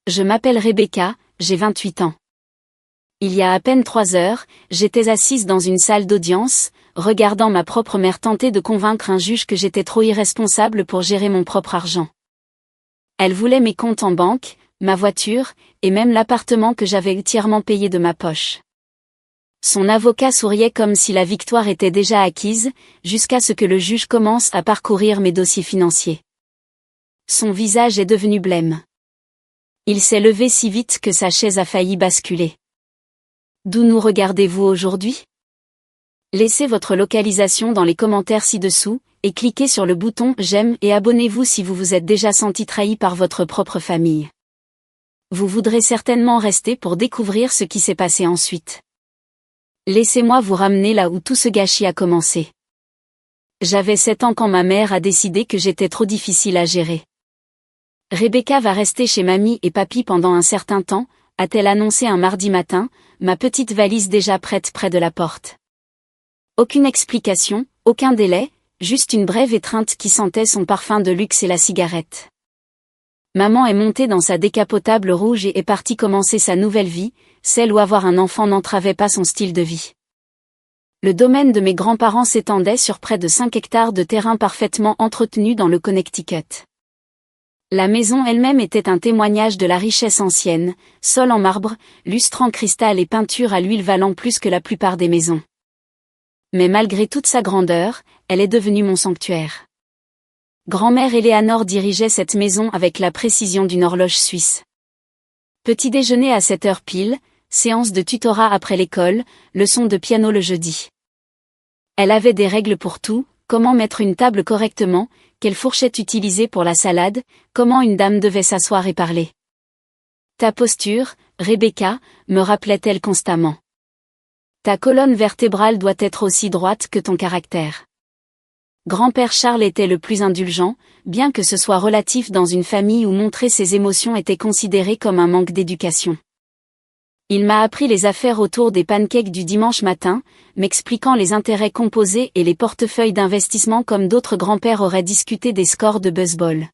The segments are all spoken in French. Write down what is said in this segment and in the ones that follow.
Je m'appelle Rebecca, j'ai 28 ans. Il y a à peine 3 heures, j'étais assise dans une salle d'audience, regardant ma propre mère tenter de convaincre un juge que j'étais trop irresponsable pour gérer mon propre argent. Elle voulait mes comptes en banque, ma voiture, et même l'appartement que j'avais entièrement payé de ma poche. Son avocat souriait comme si la victoire était déjà acquise, jusqu'à ce que le juge commence à parcourir mes dossiers financiers. Son visage est devenu blême. Il s'est levé si vite que sa chaise a failli basculer. D'où nous regardez-vous aujourd'hui? Laissez votre localisation dans les commentaires ci-dessous, et cliquez sur le bouton « J'aime » et abonnez-vous si vous vous êtes déjà senti trahi par votre propre famille. Vous voudrez certainement rester pour découvrir ce qui s'est passé ensuite. Laissez-moi vous ramener là où tout ce gâchis a commencé. J'avais 7 ans quand ma mère a décidé que j'étais trop difficile à gérer. Rebecca va rester chez mamie et papy pendant un certain temps, a-t-elle annoncé un mardi matin, ma petite valise déjà prête près de la porte. Aucune explication, aucun délai, juste une brève étreinte qui sentait son parfum de luxe et la cigarette. Maman est montée dans sa décapotable rouge et est partie commencer sa nouvelle vie, celle où avoir un enfant n'entravait pas son style de vie. Le domaine de mes grands-parents s'étendait sur près de 5 hectares de terrain parfaitement entretenu dans le Connecticut. La maison elle-même était un témoignage de la richesse ancienne, sol en marbre, lustre en cristal et peinture à l'huile valant plus que la plupart des maisons. Mais malgré toute sa grandeur, elle est devenue mon sanctuaire. Grand-mère Éléanore dirigeait cette maison avec la précision d'une horloge suisse. Petit déjeuner à 7 heures pile, séance de tutorat après l'école, leçon de piano le jeudi. Elle avait des règles pour tout, comment mettre une table correctement, quelle fourchette utiliser pour la salade, comment une dame devait s'asseoir et parler. Ta posture, Rebecca, me rappelait-elle constamment. Ta colonne vertébrale doit être aussi droite que ton caractère. Grand-père Charles était le plus indulgent, bien que ce soit relatif dans une famille où montrer ses émotions était considéré comme un manque d'éducation. Il m'a appris les affaires autour des pancakes du dimanche matin, m'expliquant les intérêts composés et les portefeuilles d'investissement comme d'autres grands-pères auraient discuté des scores de baseball.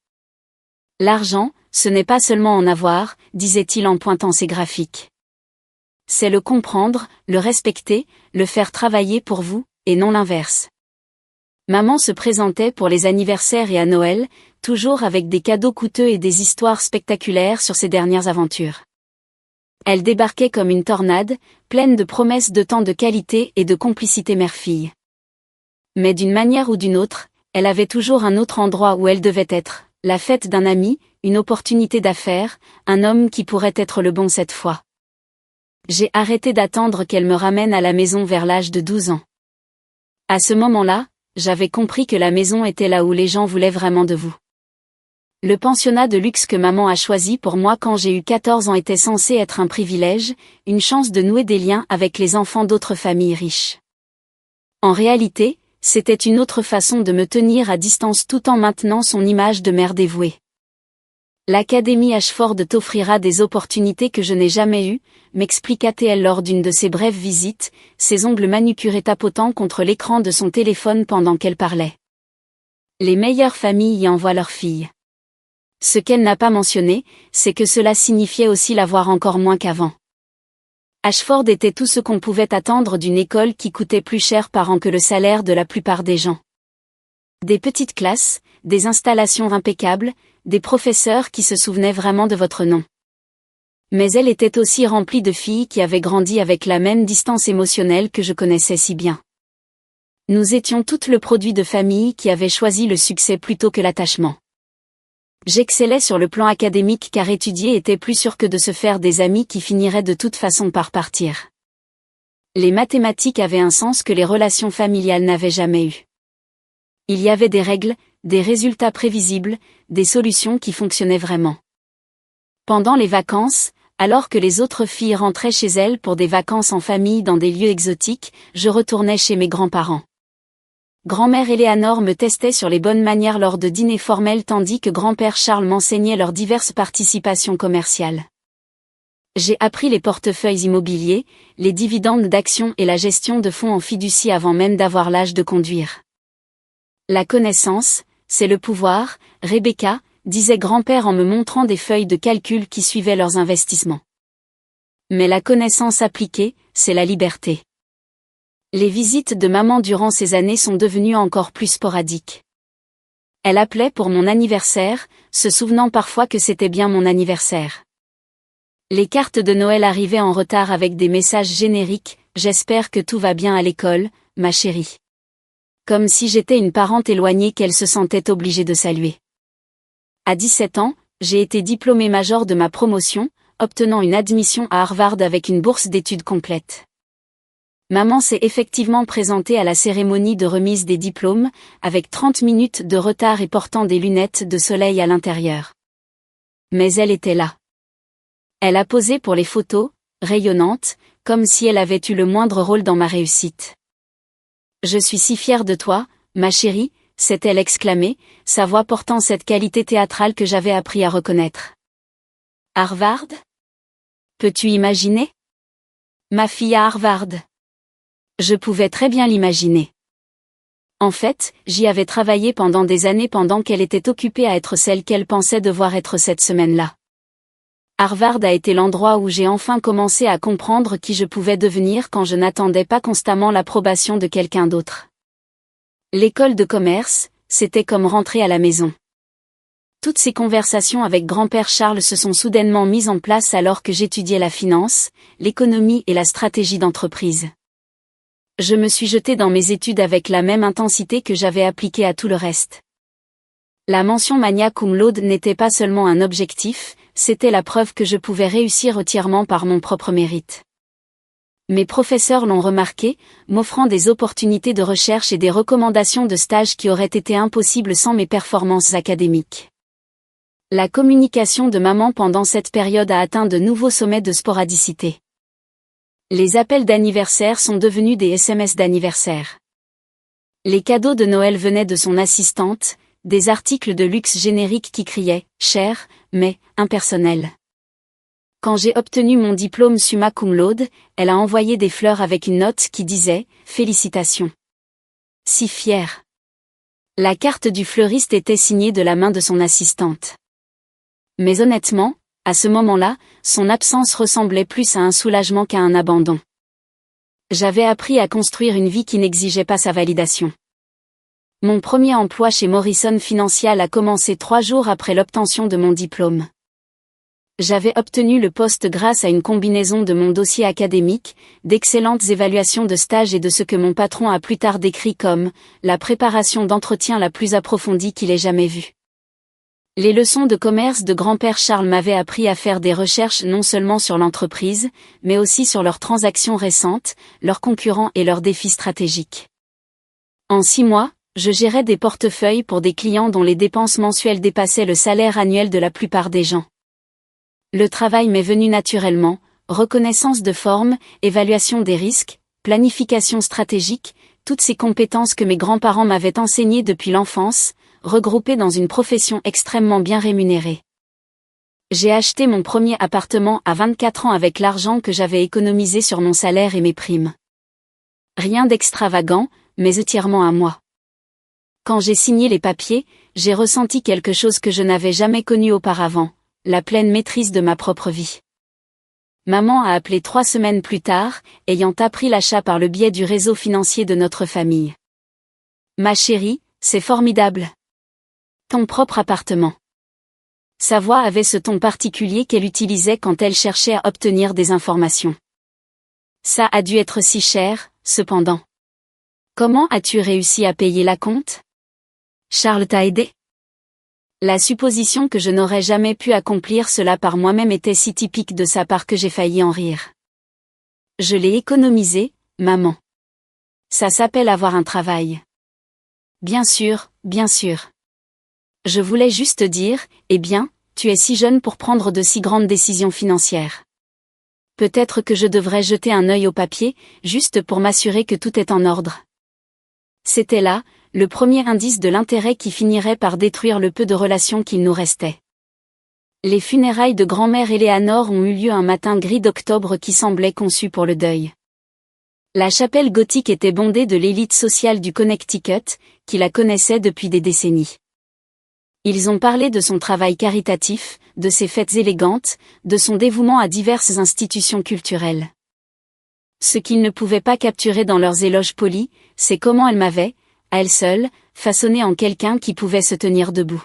L'argent, ce n'est pas seulement en avoir, disait-il en pointant ses graphiques. C'est le comprendre, le respecter, le faire travailler pour vous, et non l'inverse. Maman se présentait pour les anniversaires et à Noël, toujours avec des cadeaux coûteux et des histoires spectaculaires sur ses dernières aventures. Elle débarquait comme une tornade, pleine de promesses de temps de qualité et de complicité mère-fille. Mais d'une manière ou d'une autre, elle avait toujours un autre endroit où elle devait être, la fête d'un ami, une opportunité d'affaires, un homme qui pourrait être le bon cette fois. J'ai arrêté d'attendre qu'elle me ramène à la maison vers l'âge de 12 ans. À ce moment-là, j'avais compris que la maison était là où les gens voulaient vraiment de vous. Le pensionnat de luxe que maman a choisi pour moi quand j'ai eu 14 ans était censé être un privilège, une chance de nouer des liens avec les enfants d'autres familles riches. En réalité, c'était une autre façon de me tenir à distance tout en maintenant son image de mère dévouée. L'Académie Ashford t'offrira des opportunités que je n'ai jamais eues, m'expliqua-t-elle lors d'une de ses brèves visites, ses ongles manucurés tapotant contre l'écran de son téléphone pendant qu'elle parlait. Les meilleures familles y envoient leurs filles. Ce qu'elle n'a pas mentionné, c'est que cela signifiait aussi l'avoir encore moins qu'avant. Ashford était tout ce qu'on pouvait attendre d'une école qui coûtait plus cher par an que le salaire de la plupart des gens. Des petites classes, des installations impeccables, des professeurs qui se souvenaient vraiment de votre nom. Mais elle était aussi remplie de filles qui avaient grandi avec la même distance émotionnelle que je connaissais si bien. Nous étions toutes le produit de familles qui avaient choisi le succès plutôt que l'attachement. J'excellais sur le plan académique car étudier était plus sûr que de se faire des amis qui finiraient de toute façon par partir. Les mathématiques avaient un sens que les relations familiales n'avaient jamais eu. Il y avait des règles, des résultats prévisibles, des solutions qui fonctionnaient vraiment. Pendant les vacances, alors que les autres filles rentraient chez elles pour des vacances en famille dans des lieux exotiques, je retournais chez mes grands-parents. Grand-mère Éléanore me testait sur les bonnes manières lors de dîners formels tandis que grand-père Charles m'enseignait leurs diverses participations commerciales. J'ai appris les portefeuilles immobiliers, les dividendes d'actions et la gestion de fonds en fiducie avant même d'avoir l'âge de conduire. La connaissance, c'est le pouvoir, Rebecca, disait grand-père en me montrant des feuilles de calcul qui suivaient leurs investissements. Mais la connaissance appliquée, c'est la liberté. Les visites de maman durant ces années sont devenues encore plus sporadiques. Elle appelait pour mon anniversaire, se souvenant parfois que c'était bien mon anniversaire. Les cartes de Noël arrivaient en retard avec des messages génériques, « J'espère que tout va bien à l'école, ma chérie ». Comme si j'étais une parente éloignée qu'elle se sentait obligée de saluer. À 17 ans, j'ai été diplômée major de ma promotion, obtenant une admission à Harvard avec une bourse d'études complète. Maman s'est effectivement présentée à la cérémonie de remise des diplômes, avec 30 minutes de retard et portant des lunettes de soleil à l'intérieur. Mais elle était là. Elle a posé pour les photos, rayonnante, comme si elle avait eu le moindre rôle dans ma réussite. « Je suis si fière de toi, ma chérie », s'est-elle exclamée, sa voix portant cette qualité théâtrale que j'avais appris à reconnaître. Harvard ? Peux-tu imaginer ? Ma fille à Harvard. Je pouvais très bien l'imaginer. En fait, j'y avais travaillé pendant des années pendant qu'elle était occupée à être celle qu'elle pensait devoir être cette semaine-là. Harvard a été l'endroit où j'ai enfin commencé à comprendre qui je pouvais devenir quand je n'attendais pas constamment l'approbation de quelqu'un d'autre. L'école de commerce, c'était comme rentrer à la maison. Toutes ces conversations avec grand-père Charles se sont soudainement mises en place alors que j'étudiais la finance, l'économie et la stratégie d'entreprise. Je me suis jetée dans mes études avec la même intensité que j'avais appliquée à tout le reste. La mention magna cum laude n'était pas seulement un objectif, c'était la preuve que je pouvais réussir entièrement par mon propre mérite. Mes professeurs l'ont remarqué, m'offrant des opportunités de recherche et des recommandations de stage qui auraient été impossibles sans mes performances académiques. La communication de maman pendant cette période a atteint de nouveaux sommets de sporadicité. Les appels d'anniversaire sont devenus des SMS d'anniversaire. Les cadeaux de Noël venaient de son assistante, des articles de luxe génériques qui criaient « cher », mais « impersonnel ». Quand j'ai obtenu mon diplôme summa cum laude, elle a envoyé des fleurs avec une note qui disait « Félicitations ». Si fière. La carte du fleuriste était signée de la main de son assistante. Mais honnêtement, à ce moment-là, son absence ressemblait plus à un soulagement qu'à un abandon. J'avais appris à construire une vie qui n'exigeait pas sa validation. Mon premier emploi chez Morrison Financial a commencé 3 jours après l'obtention de mon diplôme. J'avais obtenu le poste grâce à une combinaison de mon dossier académique, d'excellentes évaluations de stage et de ce que mon patron a plus tard décrit comme « la préparation d'entretien la plus approfondie qu'il ait jamais vue ». Les leçons de commerce de grand-père Charles m'avaient appris à faire des recherches non seulement sur l'entreprise, mais aussi sur leurs transactions récentes, leurs concurrents et leurs défis stratégiques. En 6 mois, je gérais des portefeuilles pour des clients dont les dépenses mensuelles dépassaient le salaire annuel de la plupart des gens. Le travail m'est venu naturellement, reconnaissance de forme, évaluation des risques, planification stratégique, toutes ces compétences que mes grands-parents m'avaient enseignées depuis l'enfance, regroupées dans une profession extrêmement bien rémunérée. J'ai acheté mon premier appartement à 24 ans avec l'argent que j'avais économisé sur mon salaire et mes primes. Rien d'extravagant, mais entièrement à moi. Quand j'ai signé les papiers, j'ai ressenti quelque chose que je n'avais jamais connu auparavant, la pleine maîtrise de ma propre vie. Maman a appelé 3 semaines plus tard, ayant appris l'achat par le biais du réseau financier de notre famille. Ma chérie, c'est formidable. Ton propre appartement. Sa voix avait ce ton particulier qu'elle utilisait quand elle cherchait à obtenir des informations. Ça a dû être si cher, cependant. Comment as-tu réussi à payer la compte? Charles t'a aidé? La supposition que je n'aurais jamais pu accomplir cela par moi-même était si typique de sa part que j'ai failli en rire. Je l'ai économisé, maman. Ça s'appelle avoir un travail. Bien sûr, bien sûr. Je voulais juste dire, eh bien, tu es si jeune pour prendre de si grandes décisions financières. Peut-être que je devrais jeter un œil au papier, juste pour m'assurer que tout est en ordre. C'était là, le premier indice de l'intérêt qui finirait par détruire le peu de relations qu'il nous restait. Les funérailles de grand-mère Éléanore ont eu lieu un matin gris d'octobre qui semblait conçu pour le deuil. La chapelle gothique était bondée de l'élite sociale du Connecticut, qui la connaissait depuis des décennies. Ils ont parlé de son travail caritatif, de ses fêtes élégantes, de son dévouement à diverses institutions culturelles. Ce qu'ils ne pouvaient pas capturer dans leurs éloges polis, c'est comment elle m'avait, à elle seule, façonné en quelqu'un qui pouvait se tenir debout.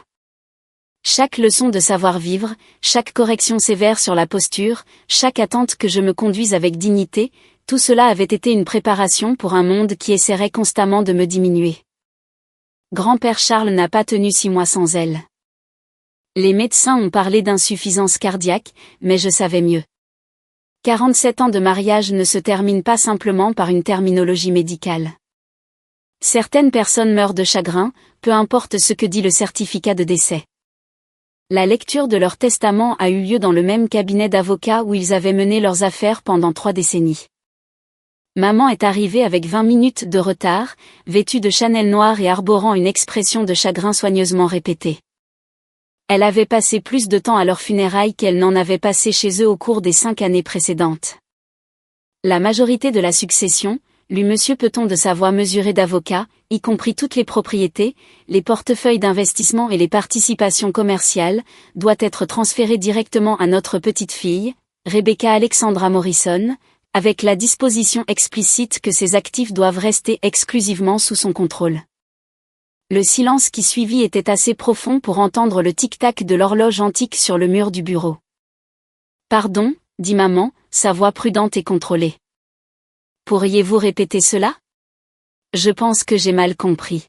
Chaque leçon de savoir-vivre, chaque correction sévère sur la posture, chaque attente que je me conduise avec dignité, tout cela avait été une préparation pour un monde qui essaierait constamment de me diminuer. Grand-père Charles n'a pas tenu 6 mois sans elle. Les médecins ont parlé d'insuffisance cardiaque, mais je savais mieux. 47 ans de mariage ne se terminent pas simplement par une terminologie médicale. Certaines personnes meurent de chagrin, peu importe ce que dit le certificat de décès. La lecture de leur testament a eu lieu dans le même cabinet d'avocats où ils avaient mené leurs affaires pendant 3 décennies. Maman est arrivée avec 20 minutes de retard, vêtue de Chanel noir et arborant une expression de chagrin soigneusement répétée. Elle avait passé plus de temps à leurs funérailles qu'elle n'en avait passé chez eux au cours des 5 années précédentes. La majorité de la succession, lut Monsieur Peton de sa voix mesurée d'avocat, y compris toutes les propriétés, les portefeuilles d'investissement et les participations commerciales, doit être transférée directement à notre petite-fille, Rebecca Alexandra Morrison, avec la disposition explicite que ses actifs doivent rester exclusivement sous son contrôle. Le silence qui suivit était assez profond pour entendre le tic-tac de l'horloge antique sur le mur du bureau. « Pardon, » dit maman, sa voix prudente et contrôlée. « Pourriez-vous répéter cela ? Je pense que j'ai mal compris. »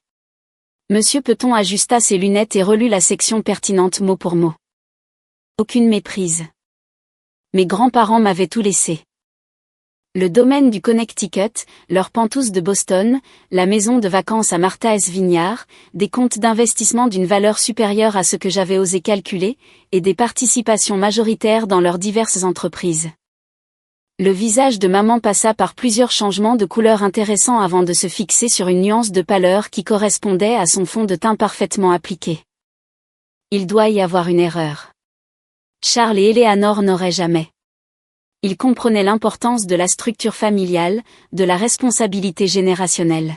Monsieur Peton ajusta ses lunettes et relut la section pertinente mot pour mot. Aucune méprise. Mes grands-parents m'avaient tout laissé. Le domaine du Connecticut, leurs pantous de Boston, la maison de vacances à Martha's Vineyard, des comptes d'investissement d'une valeur supérieure à ce que j'avais osé calculer, et des participations majoritaires dans leurs diverses entreprises. Le visage de maman passa par plusieurs changements de couleur intéressants avant de se fixer sur une nuance de pâleur qui correspondait à son fond de teint parfaitement appliqué. Il doit y avoir une erreur. Charles et Eleanor n'auraient jamais. Il comprenait l'importance de la structure familiale, de la responsabilité générationnelle.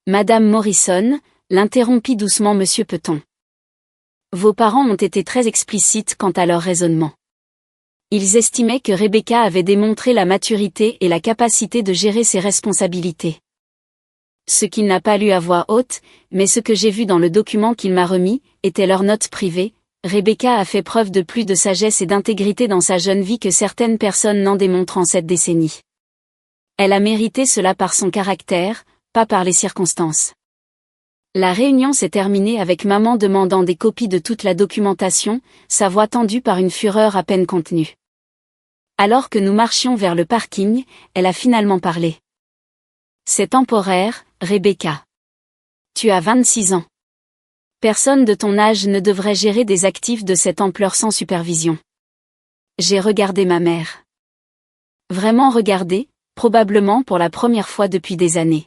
Madame Morrison, l'interrompit doucement Monsieur Peton. Vos parents ont été très explicites quant à leur raisonnement. Ils estimaient que Rebecca avait démontré la maturité et la capacité de gérer ses responsabilités. Ce qu'il n'a pas lu à voix haute, mais ce que j'ai vu dans le document qu'il m'a remis, était leur note privée. Rebecca a fait preuve de plus de sagesse et d'intégrité dans sa jeune vie que certaines personnes n'en démontrent en cette décennie. Elle a mérité cela par son caractère, pas par les circonstances. La réunion s'est terminée avec maman demandant des copies de toute la documentation, sa voix tendue par une fureur à peine contenue. Alors que nous marchions vers le parking, elle a finalement parlé. C'est temporaire, Rebecca. Tu as 26 ans. Personne de ton âge ne devrait gérer des actifs de cette ampleur sans supervision. J'ai regardé ma mère. Vraiment regardé, probablement pour la première fois depuis des années.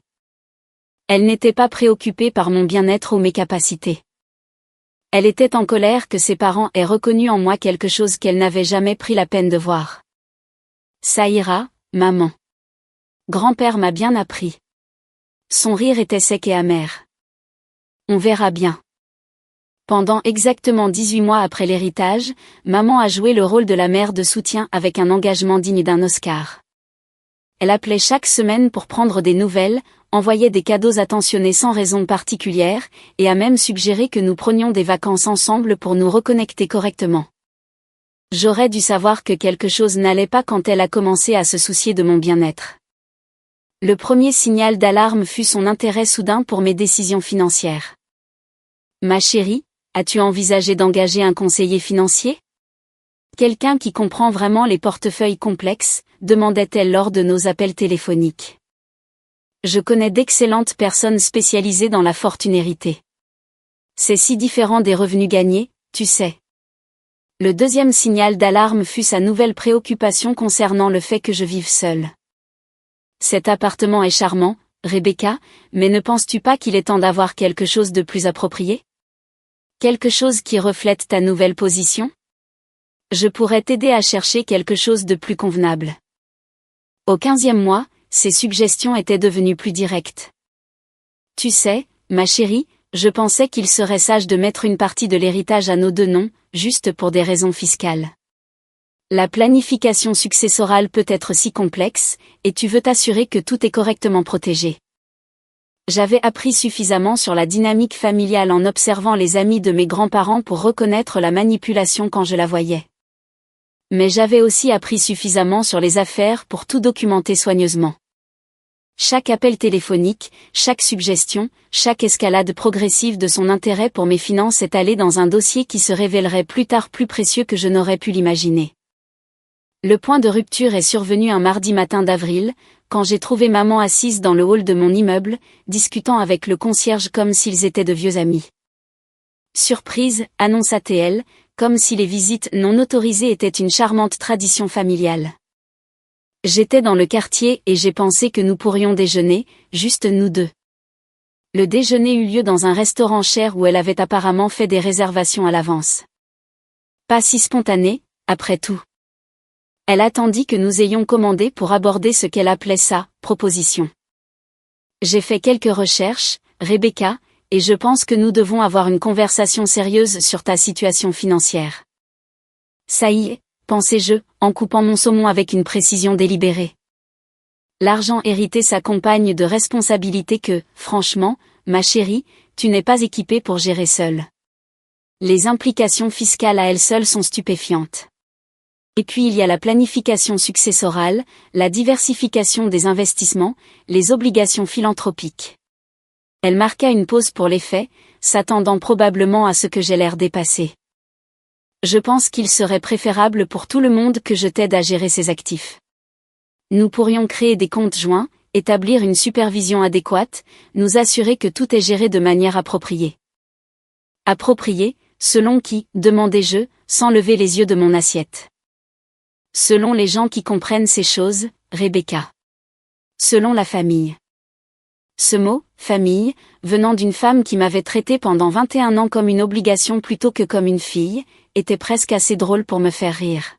Elle n'était pas préoccupée par mon bien-être ou mes capacités. Elle était en colère que ses parents aient reconnu en moi quelque chose qu'elle n'avait jamais pris la peine de voir. Ça ira, maman. Grand-père m'a bien appris. Son rire était sec et amer. On verra bien. Pendant exactement 18 mois après l'héritage, maman a joué le rôle de la mère de soutien avec un engagement digne d'un Oscar. Elle appelait chaque semaine pour prendre des nouvelles, envoyait des cadeaux attentionnés sans raison particulière, et a même suggéré que nous prenions des vacances ensemble pour nous reconnecter correctement. J'aurais dû savoir que quelque chose n'allait pas quand elle a commencé à se soucier de mon bien-être. Le premier signal d'alarme fut son intérêt soudain pour mes décisions financières. Ma chérie, as-tu envisagé d'engager un conseiller financier ? Quelqu'un qui comprend vraiment les portefeuilles complexes, demandait-elle lors de nos appels téléphoniques. Je connais d'excellentes personnes spécialisées dans la fortune héritée. C'est si différent des revenus gagnés, tu sais. Le deuxième signal d'alarme fut sa nouvelle préoccupation concernant le fait que je vive seule. Cet appartement est charmant, Rebecca, mais ne penses-tu pas qu'il est temps d'avoir quelque chose de plus approprié ? Quelque chose qui reflète ta nouvelle position ? Je pourrais t'aider à chercher quelque chose de plus convenable. Au 15e mois, ses suggestions étaient devenues plus directes. Tu sais, ma chérie, Je pensais qu'il serait sage de mettre une partie de l'héritage à nos deux noms, juste pour des raisons fiscales. La planification successorale peut être si complexe, et tu veux t'assurer que tout est correctement protégé. J'avais appris suffisamment sur la dynamique familiale en observant les amis de mes grands-parents pour reconnaître la manipulation quand je la voyais. Mais j'avais aussi appris suffisamment sur les affaires pour tout documenter soigneusement. Chaque appel téléphonique, chaque suggestion, chaque escalade progressive de son intérêt pour mes finances est allée dans un dossier qui se révélerait plus tard plus précieux que je n'aurais pu l'imaginer. Le point de rupture est survenu un mardi matin d'avril, quand j'ai trouvé maman assise dans le hall de mon immeuble, discutant avec le concierge comme s'ils étaient de vieux amis. Surprise, annonça-t-elle, comme si les visites non autorisées étaient une charmante tradition familiale. J'étais dans le quartier et j'ai pensé que nous pourrions déjeuner, juste nous deux. Le déjeuner eut lieu dans un restaurant cher où elle avait apparemment fait des réservations à l'avance. Pas si spontané, après tout. Elle attendit que nous ayons commandé pour aborder ce qu'elle appelait sa proposition. J'ai fait quelques recherches, Rebecca, et je pense que nous devons avoir une conversation sérieuse sur ta situation financière. Ça y est, pensai-je, en coupant mon saumon avec une précision délibérée. L'argent hérité s'accompagne de responsabilités que, franchement, ma chérie, tu n'es pas équipée pour gérer seule. Les implications fiscales à elles seules sont stupéfiantes. Et puis il y a la planification successorale, la diversification des investissements, les obligations philanthropiques. Elle marqua une pause pour l'effet, s'attendant probablement à ce que j'ai l'air dépassé. Je pense qu'il serait préférable pour tout le monde que je t'aide à gérer ses actifs. Nous pourrions créer des comptes joints, établir une supervision adéquate, nous assurer que tout est géré de manière appropriée. Appropriée, selon qui, demandai-je, sans lever les yeux de mon assiette. Selon les gens qui comprennent ces choses, Rebecca. Selon la famille. Ce mot, famille, venant d'une femme qui m'avait traité pendant 21 ans comme une obligation plutôt que comme une fille, était presque assez drôle pour me faire rire.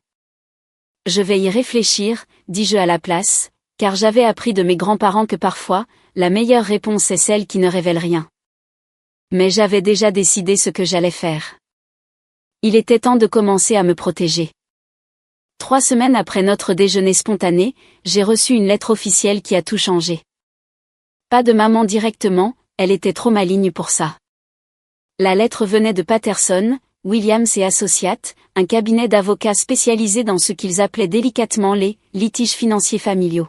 Je vais y réfléchir, dis-je à la place, car j'avais appris de mes grands-parents que parfois, la meilleure réponse est celle qui ne révèle rien. Mais j'avais déjà décidé ce que j'allais faire. Il était temps de commencer à me protéger. 3 semaines après notre déjeuner spontané, j'ai reçu une lettre officielle qui a tout changé. Pas de maman directement, elle était trop maligne pour ça. La lettre venait de Patterson, Williams et Associates, un cabinet d'avocats spécialisé dans ce qu'ils appelaient délicatement les litiges financiers familiaux.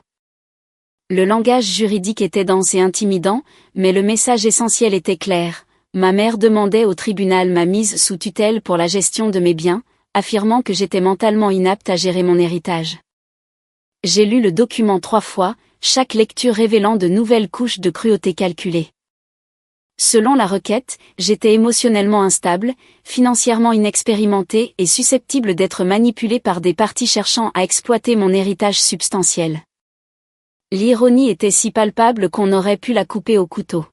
Le langage juridique était dense et intimidant, mais le message essentiel était clair. Ma mère demandait au tribunal ma mise sous tutelle pour la gestion de mes biens, affirmant que j'étais mentalement inapte à gérer mon héritage. J'ai lu le document 3 fois, chaque lecture révélant de nouvelles couches de cruauté calculée. Selon la requête, j'étais émotionnellement instable, financièrement inexpérimentée et susceptible d'être manipulée par des partis cherchant à exploiter mon héritage substantiel. L'ironie était si palpable qu'on aurait pu la couper au couteau.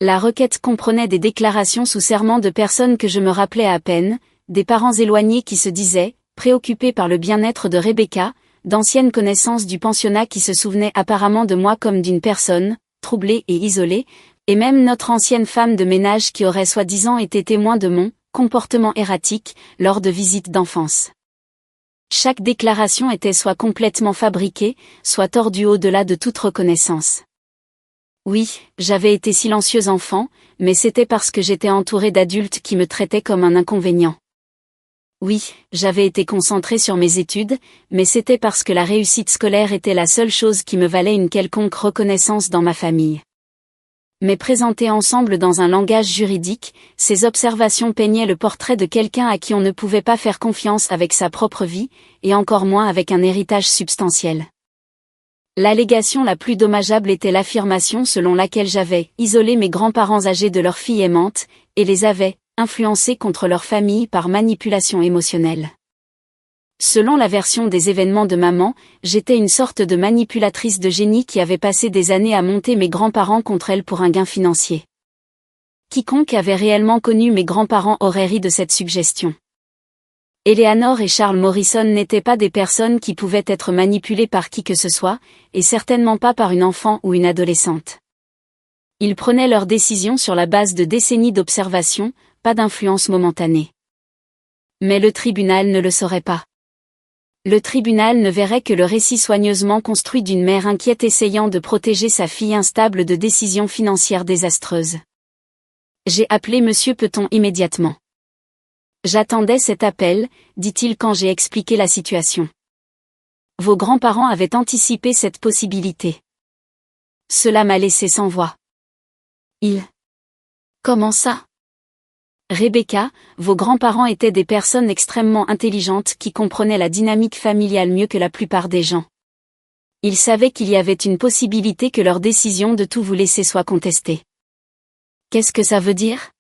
La requête comprenait des déclarations sous serment de personnes que je me rappelais à peine, des parents éloignés qui se disaient, préoccupés par le bien-être de Rebecca, d'anciennes connaissances du pensionnat qui se souvenaient apparemment de moi comme d'une personne, troublée et isolée, et même notre ancienne femme de ménage qui aurait soi-disant été témoin de mon comportement erratique lors de visites d'enfance. Chaque déclaration était soit complètement fabriquée, soit tordue au-delà de toute reconnaissance. Oui, j'avais été silencieuse enfant, mais c'était parce que j'étais entourée d'adultes qui me traitaient comme un inconvénient. Oui, j'avais été concentrée sur mes études, mais c'était parce que la réussite scolaire était la seule chose qui me valait une quelconque reconnaissance dans ma famille. Mais présentées ensemble dans un langage juridique, ces observations peignaient le portrait de quelqu'un à qui on ne pouvait pas faire confiance avec sa propre vie, et encore moins avec un héritage substantiel. L'allégation la plus dommageable était l'affirmation selon laquelle j'avais isolé mes grands-parents âgés de leur fille aimante, et les avais influencés contre leur famille par manipulation émotionnelle. Selon la version des événements de maman, j'étais une sorte de manipulatrice de génie qui avait passé des années à monter mes grands-parents contre elle pour un gain financier. Quiconque avait réellement connu mes grands-parents aurait ri de cette suggestion. Eleanor et Charles Morrison n'étaient pas des personnes qui pouvaient être manipulées par qui que ce soit, et certainement pas par une enfant ou une adolescente. Ils prenaient leurs décisions sur la base de décennies d'observation, pas d'influence momentanée. Mais le tribunal ne le saurait pas. Le tribunal ne verrait que le récit soigneusement construit d'une mère inquiète essayant de protéger sa fille instable de décisions financières désastreuses. J'ai appelé Monsieur Peton immédiatement. J'attendais cet appel, dit-il quand j'ai expliqué la situation. Vos grands-parents avaient anticipé cette possibilité. Cela m'a laissé sans voix. Comment ça? Rebecca, vos grands-parents étaient des personnes extrêmement intelligentes qui comprenaient la dynamique familiale mieux que la plupart des gens. Ils savaient qu'il y avait une possibilité que leur décision de tout vous laisser soit contestée. Qu'est-ce que ça veut dire?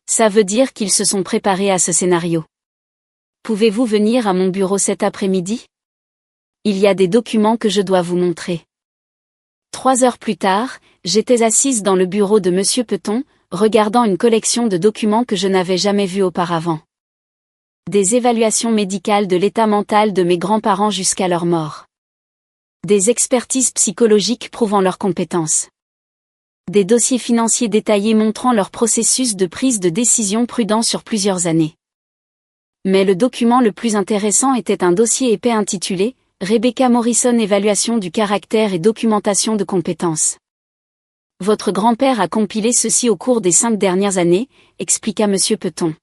Ça veut dire qu'ils se sont préparés à ce scénario. Pouvez-vous venir à mon bureau cet après-midi? Il y a des documents que je dois vous montrer. 3 heures plus tard, j'étais assise dans le bureau de Monsieur Peton, regardant une collection de documents que je n'avais jamais vus auparavant. Des évaluations médicales de l'état mental de mes grands-parents jusqu'à leur mort. Des expertises psychologiques prouvant leurs compétences. Des dossiers financiers détaillés montrant leur processus de prise de décision prudent sur plusieurs années. Mais le document le plus intéressant était un dossier épais intitulé « Rebecca Morrison évaluation du caractère et documentation de compétences ». Votre grand-père a compilé ceci au cours des 5 dernières années, expliqua Monsieur Peton.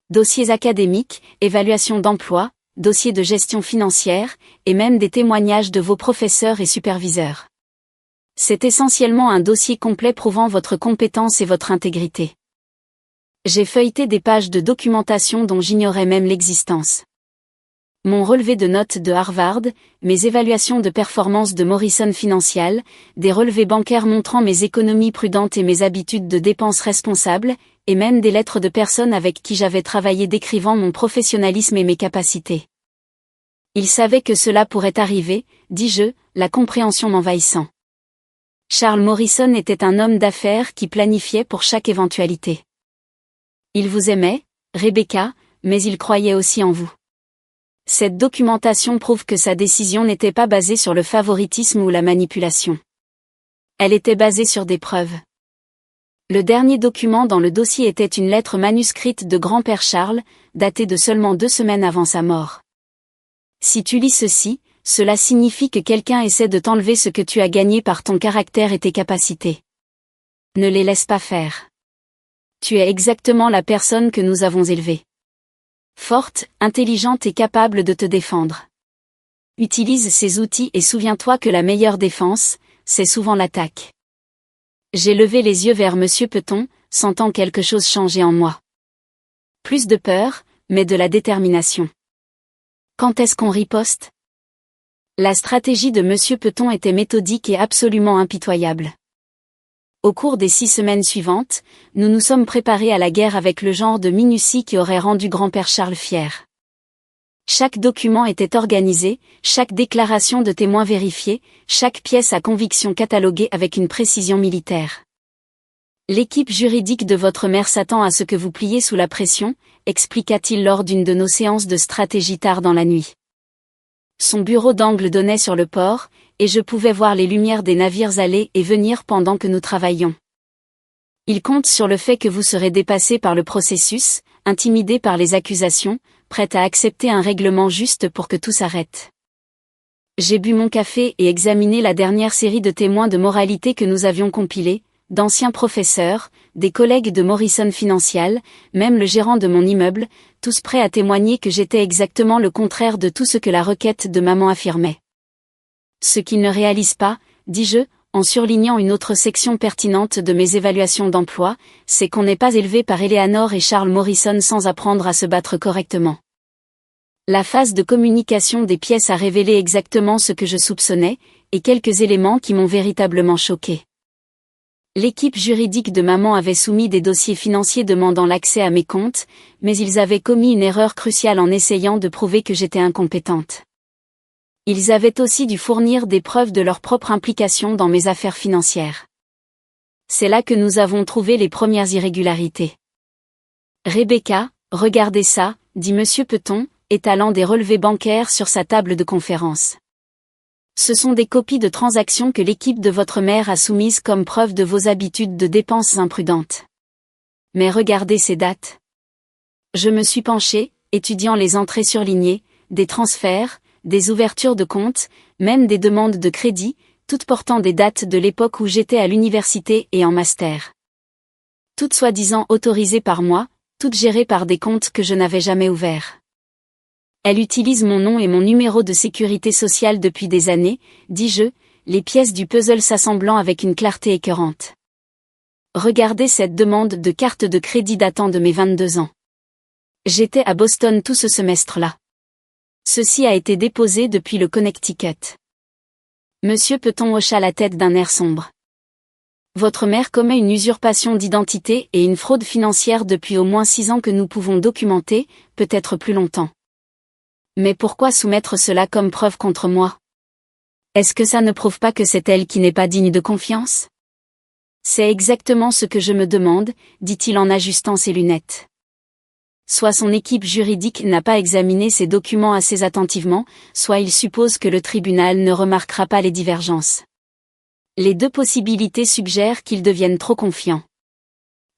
Dossiers académiques, évaluation d'emploi, dossiers de gestion financière, et même des témoignages de vos professeurs et superviseurs. C'est essentiellement un dossier complet prouvant votre compétence et votre intégrité. J'ai feuilleté des pages de documentation dont j'ignorais même l'existence. Mon relevé de notes de Harvard, mes évaluations de performance de Morrison Financial, des relevés bancaires montrant mes économies prudentes et mes habitudes de dépenses responsables, et même des lettres de personnes avec qui j'avais travaillé décrivant mon professionnalisme et mes capacités. Il savait que cela pourrait arriver, dis-je, la compréhension m'envahissant. Charles Morrison était un homme d'affaires qui planifiait pour chaque éventualité. Il vous aimait, Rebecca, mais il croyait aussi en vous. Cette documentation prouve que sa décision n'était pas basée sur le favoritisme ou la manipulation. Elle était basée sur des preuves. Le dernier document dans le dossier était une lettre manuscrite de grand-père Charles, datée de seulement 2 semaines avant sa mort. Si tu lis ceci, cela signifie que quelqu'un essaie de t'enlever ce que tu as gagné par ton caractère et tes capacités. Ne les laisse pas faire. Tu es exactement la personne que nous avons élevée. Forte, intelligente et capable de te défendre. Utilise ces outils et souviens-toi que la meilleure défense, c'est souvent l'attaque. J'ai levé les yeux vers Monsieur Peton, sentant quelque chose changer en moi. Plus de peur, mais de la détermination. Quand est-ce qu'on riposte? La stratégie de Monsieur Peton était méthodique et absolument impitoyable. Au cours des 6 semaines suivantes, nous nous sommes préparés à la guerre avec le genre de minutie qui aurait rendu grand-père Charles fier. Chaque document était organisé, chaque déclaration de témoin vérifiée, chaque pièce à conviction cataloguée avec une précision militaire. L'équipe juridique de votre mère s'attend à ce que vous pliez sous la pression, expliqua-t-il lors d'une de nos séances de stratégie tard dans la nuit. Son bureau d'angle donnait sur le port, et je pouvais voir les lumières des navires aller et venir pendant que nous travaillions. Il compte sur le fait que vous serez dépassé par le processus, intimidé par les accusations, prête à accepter un règlement juste pour que tout s'arrête. J'ai bu mon café et examiné la dernière série de témoins de moralité que nous avions compilés, d'anciens professeurs, des collègues de Morrison Financial, même le gérant de mon immeuble, tous prêts à témoigner que j'étais exactement le contraire de tout ce que la requête de maman affirmait. Ce qu'ils ne réalisent pas, dis-je, en surlignant une autre section pertinente de mes évaluations d'emploi, c'est qu'on n'est pas élevé par Eleanor et Charles Morrison sans apprendre à se battre correctement. La phase de communication des pièces a révélé exactement ce que je soupçonnais, et quelques éléments qui m'ont véritablement choqué. L'équipe juridique de maman avait soumis des dossiers financiers demandant l'accès à mes comptes, mais ils avaient commis une erreur cruciale en essayant de prouver que j'étais incompétente. Ils avaient aussi dû fournir des preuves de leur propre implication dans mes affaires financières. C'est là que nous avons trouvé les premières irrégularités. Rebecca, regardez ça, dit Monsieur Peton, étalant des relevés bancaires sur sa table de conférence. Ce sont des copies de transactions que l'équipe de votre mère a soumises comme preuve de vos habitudes de dépenses imprudentes. Mais regardez ces dates. Je me suis penché, étudiant les entrées surlignées, des transferts, des ouvertures de comptes, même des demandes de crédit, toutes portant des dates de l'époque où j'étais à l'université et en master. Toutes soi-disant autorisées par moi, toutes gérées par des comptes que je n'avais jamais ouverts. Elle utilise mon nom et mon numéro de sécurité sociale depuis des années, dis-je, les pièces du puzzle s'assemblant avec une clarté écœurante. Regardez cette demande de carte de crédit datant de mes 22 ans. J'étais à Boston tout ce semestre-là. Ceci a été déposé depuis le Connecticut. Monsieur Peton hocha la tête d'un air sombre. Votre mère commet une usurpation d'identité et une fraude financière depuis au moins 6 ans que nous pouvons documenter, peut-être plus longtemps. Mais pourquoi soumettre cela comme preuve contre moi? Est-ce que ça ne prouve pas que c'est elle qui n'est pas digne de confiance? C'est exactement ce que je me demande, dit-il en ajustant ses lunettes. Soit son équipe juridique n'a pas examiné ces documents assez attentivement, soit il suppose que le tribunal ne remarquera pas les divergences. Les deux possibilités suggèrent qu'ils deviennent trop confiants.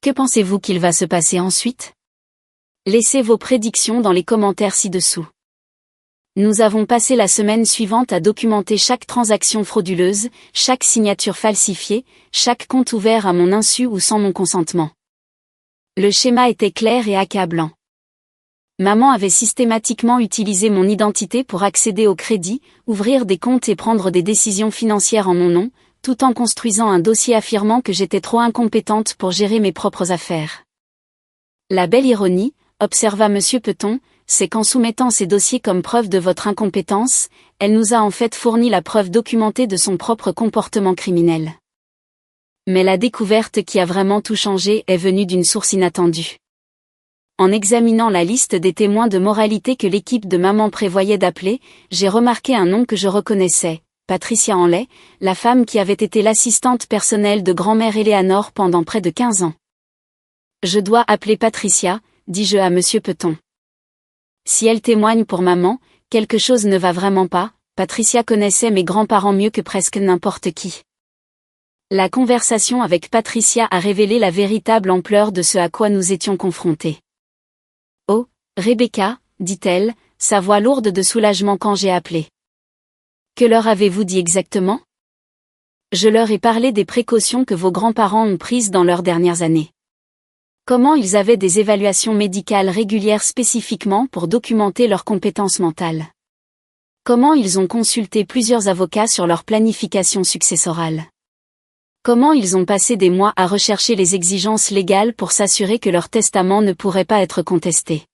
Que pensez-vous qu'il va se passer ensuite? Laissez vos prédictions dans les commentaires ci-dessous. Nous avons passé la semaine suivante à documenter chaque transaction frauduleuse, chaque signature falsifiée, chaque compte ouvert à mon insu ou sans mon consentement. Le schéma était clair et accablant. Maman avait systématiquement utilisé mon identité pour accéder au crédit, ouvrir des comptes et prendre des décisions financières en mon nom, tout en construisant un dossier affirmant que j'étais trop incompétente pour gérer mes propres affaires. La belle ironie, observa Monsieur Peton, c'est qu'en soumettant ces dossiers comme preuve de votre incompétence, elle nous a en fait fourni la preuve documentée de son propre comportement criminel. Mais la découverte qui a vraiment tout changé est venue d'une source inattendue. En examinant la liste des témoins de moralité que l'équipe de maman prévoyait d'appeler, j'ai remarqué un nom que je reconnaissais, Patricia Henley, la femme qui avait été l'assistante personnelle de grand-mère Eleanor pendant près de 15 ans. Je dois appeler Patricia, dis-je à Monsieur Peton. Si elle témoigne pour maman, quelque chose ne va vraiment pas, Patricia connaissait mes grands-parents mieux que presque n'importe qui. La conversation avec Patricia a révélé la véritable ampleur de ce à quoi nous étions confrontés. « Oh, Rebecca, dit-elle, sa voix lourde de soulagement quand j'ai appelé. Que leur avez-vous dit exactement? Je leur ai parlé des précautions que vos grands-parents ont prises dans leurs dernières années. Comment ils avaient des évaluations médicales régulières spécifiquement pour documenter leurs compétences mentales. Comment ils ont consulté plusieurs avocats sur leur planification successorale. Comment ils ont passé des mois à rechercher les exigences légales pour s'assurer que leur testament ne pourrait pas être contesté.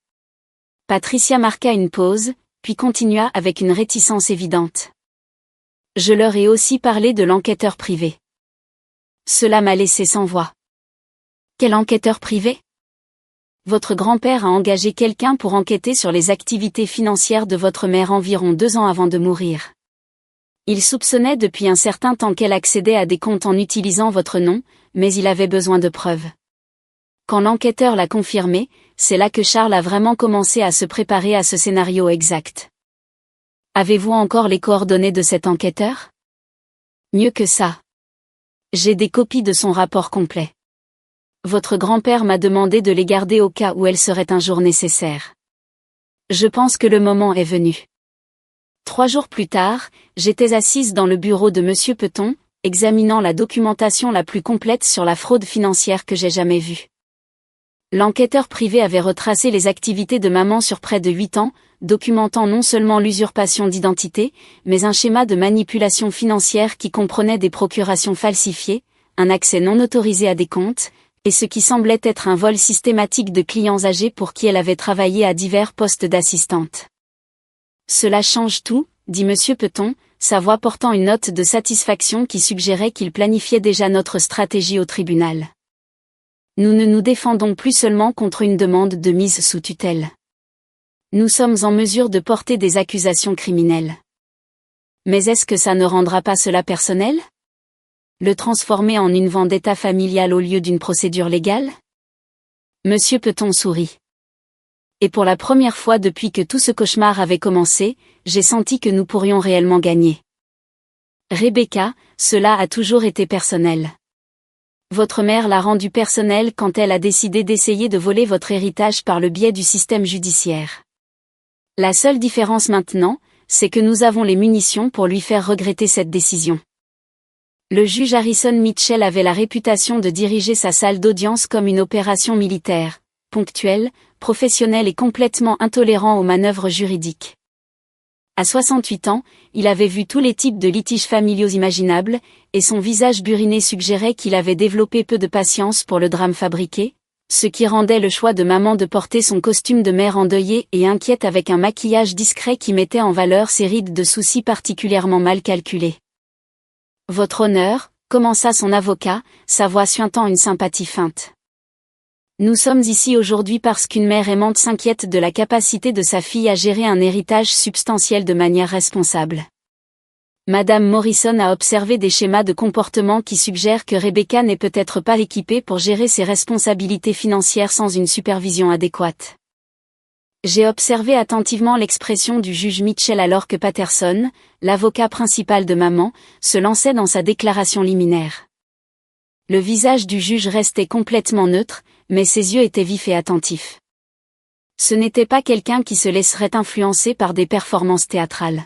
Patricia marqua une pause, puis continua avec une réticence évidente. Je leur ai aussi parlé de l'enquêteur privé. Cela m'a laissé sans voix. Quel enquêteur privé? Votre grand-père a engagé quelqu'un pour enquêter sur les activités financières de votre mère environ 2 ans avant de mourir. Il soupçonnait depuis un certain temps qu'elle accédait à des comptes en utilisant votre nom, mais il avait besoin de preuves. Quand l'enquêteur l'a confirmé, c'est là que Charles a vraiment commencé à se préparer à ce scénario exact. Avez-vous encore les coordonnées de cet enquêteur? Mieux que ça. J'ai des copies de son rapport complet. Votre grand-père m'a demandé de les garder au cas où elles seraient un jour nécessaires. Je pense que le moment est venu. 3 jours plus tard, j'étais assise dans le bureau de Monsieur Peton, examinant la documentation la plus complète sur la fraude financière que j'ai jamais vue. L'enquêteur privé avait retracé les activités de maman sur près de 8 ans, documentant non seulement l'usurpation d'identité, mais un schéma de manipulation financière qui comprenait des procurations falsifiées, un accès non autorisé à des comptes, et ce qui semblait être un vol systématique de clients âgés pour qui elle avait travaillé à divers postes d'assistante. Cela change tout, dit Monsieur Peton, sa voix portant une note de satisfaction qui suggérait qu'il planifiait déjà notre stratégie au tribunal. Nous ne nous défendons plus seulement contre une demande de mise sous tutelle. Nous sommes en mesure de porter des accusations criminelles. Mais est-ce que ça ne rendra pas cela personnel? Le transformer en une vendetta familiale au lieu d'une procédure légale? Monsieur Peton sourit. Et pour la première fois depuis que tout ce cauchemar avait commencé, j'ai senti que nous pourrions réellement gagner. Rebecca, cela a toujours été personnel. Votre mère l'a rendu personnel quand elle a décidé d'essayer de voler votre héritage par le biais du système judiciaire. La seule différence maintenant, c'est que nous avons les munitions pour lui faire regretter cette décision. Le juge Harrison Mitchell avait la réputation de diriger sa salle d'audience comme une opération militaire, ponctuelle, professionnelle et complètement intolérant aux manœuvres juridiques. À 68 ans, il avait vu tous les types de litiges familiaux imaginables, et son visage buriné suggérait qu'il avait développé peu de patience pour le drame fabriqué, ce qui rendait le choix de maman de porter son costume de mère endeuillée et inquiète avec un maquillage discret qui mettait en valeur ses rides de soucis particulièrement mal calculés. Votre honneur, commença son avocat, sa voix suintant une sympathie feinte. Nous sommes ici aujourd'hui parce qu'une mère aimante s'inquiète de la capacité de sa fille à gérer un héritage substantiel de manière responsable. Madame Morrison a observé des schémas de comportement qui suggèrent que Rebecca n'est peut-être pas équipée pour gérer ses responsabilités financières sans une supervision adéquate. J'ai observé attentivement l'expression du juge Mitchell alors que Patterson, l'avocat principal de maman, se lançait dans sa déclaration liminaire. Le visage du juge restait complètement neutre, mais ses yeux étaient vifs et attentifs. Ce n'était pas quelqu'un qui se laisserait influencer par des performances théâtrales.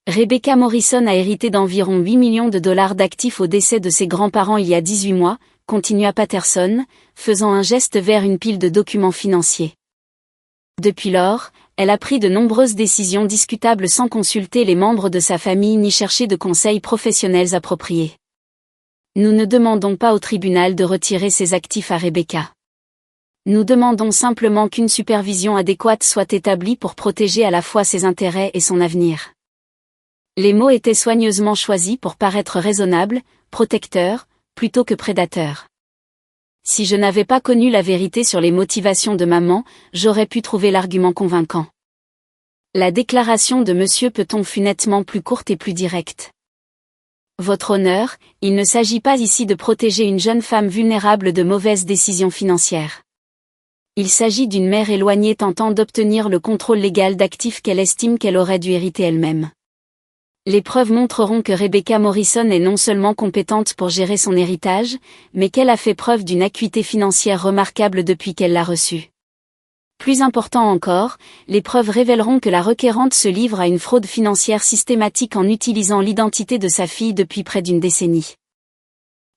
Rebecca Morrison a hérité d'environ 8 millions de dollars d'actifs au décès de ses grands-parents il y a 18 mois, continua Patterson, faisant un geste vers une pile de documents financiers. Depuis lors, elle a pris de nombreuses décisions discutables sans consulter les membres de sa famille ni chercher de conseils professionnels appropriés. Nous ne demandons pas au tribunal de retirer ses actifs à Rebecca. Nous demandons simplement qu'une supervision adéquate soit établie pour protéger à la fois ses intérêts et son avenir. Les mots étaient soigneusement choisis pour paraître raisonnables, protecteurs, plutôt que prédateurs. Si je n'avais pas connu la vérité sur les motivations de maman, j'aurais pu trouver l'argument convaincant. La déclaration de Monsieur Peton fut nettement plus courte et plus directe. Votre honneur, il ne s'agit pas ici de protéger une jeune femme vulnérable de mauvaises décisions financières. Il s'agit d'une mère éloignée tentant d'obtenir le contrôle légal d'actifs qu'elle estime qu'elle aurait dû hériter elle-même. Les preuves montreront que Rebecca Morrison est non seulement compétente pour gérer son héritage, mais qu'elle a fait preuve d'une acuité financière remarquable depuis qu'elle l'a reçu. Plus important encore, les preuves révéleront que la requérante se livre à une fraude financière systématique en utilisant l'identité de sa fille depuis près d'une décennie.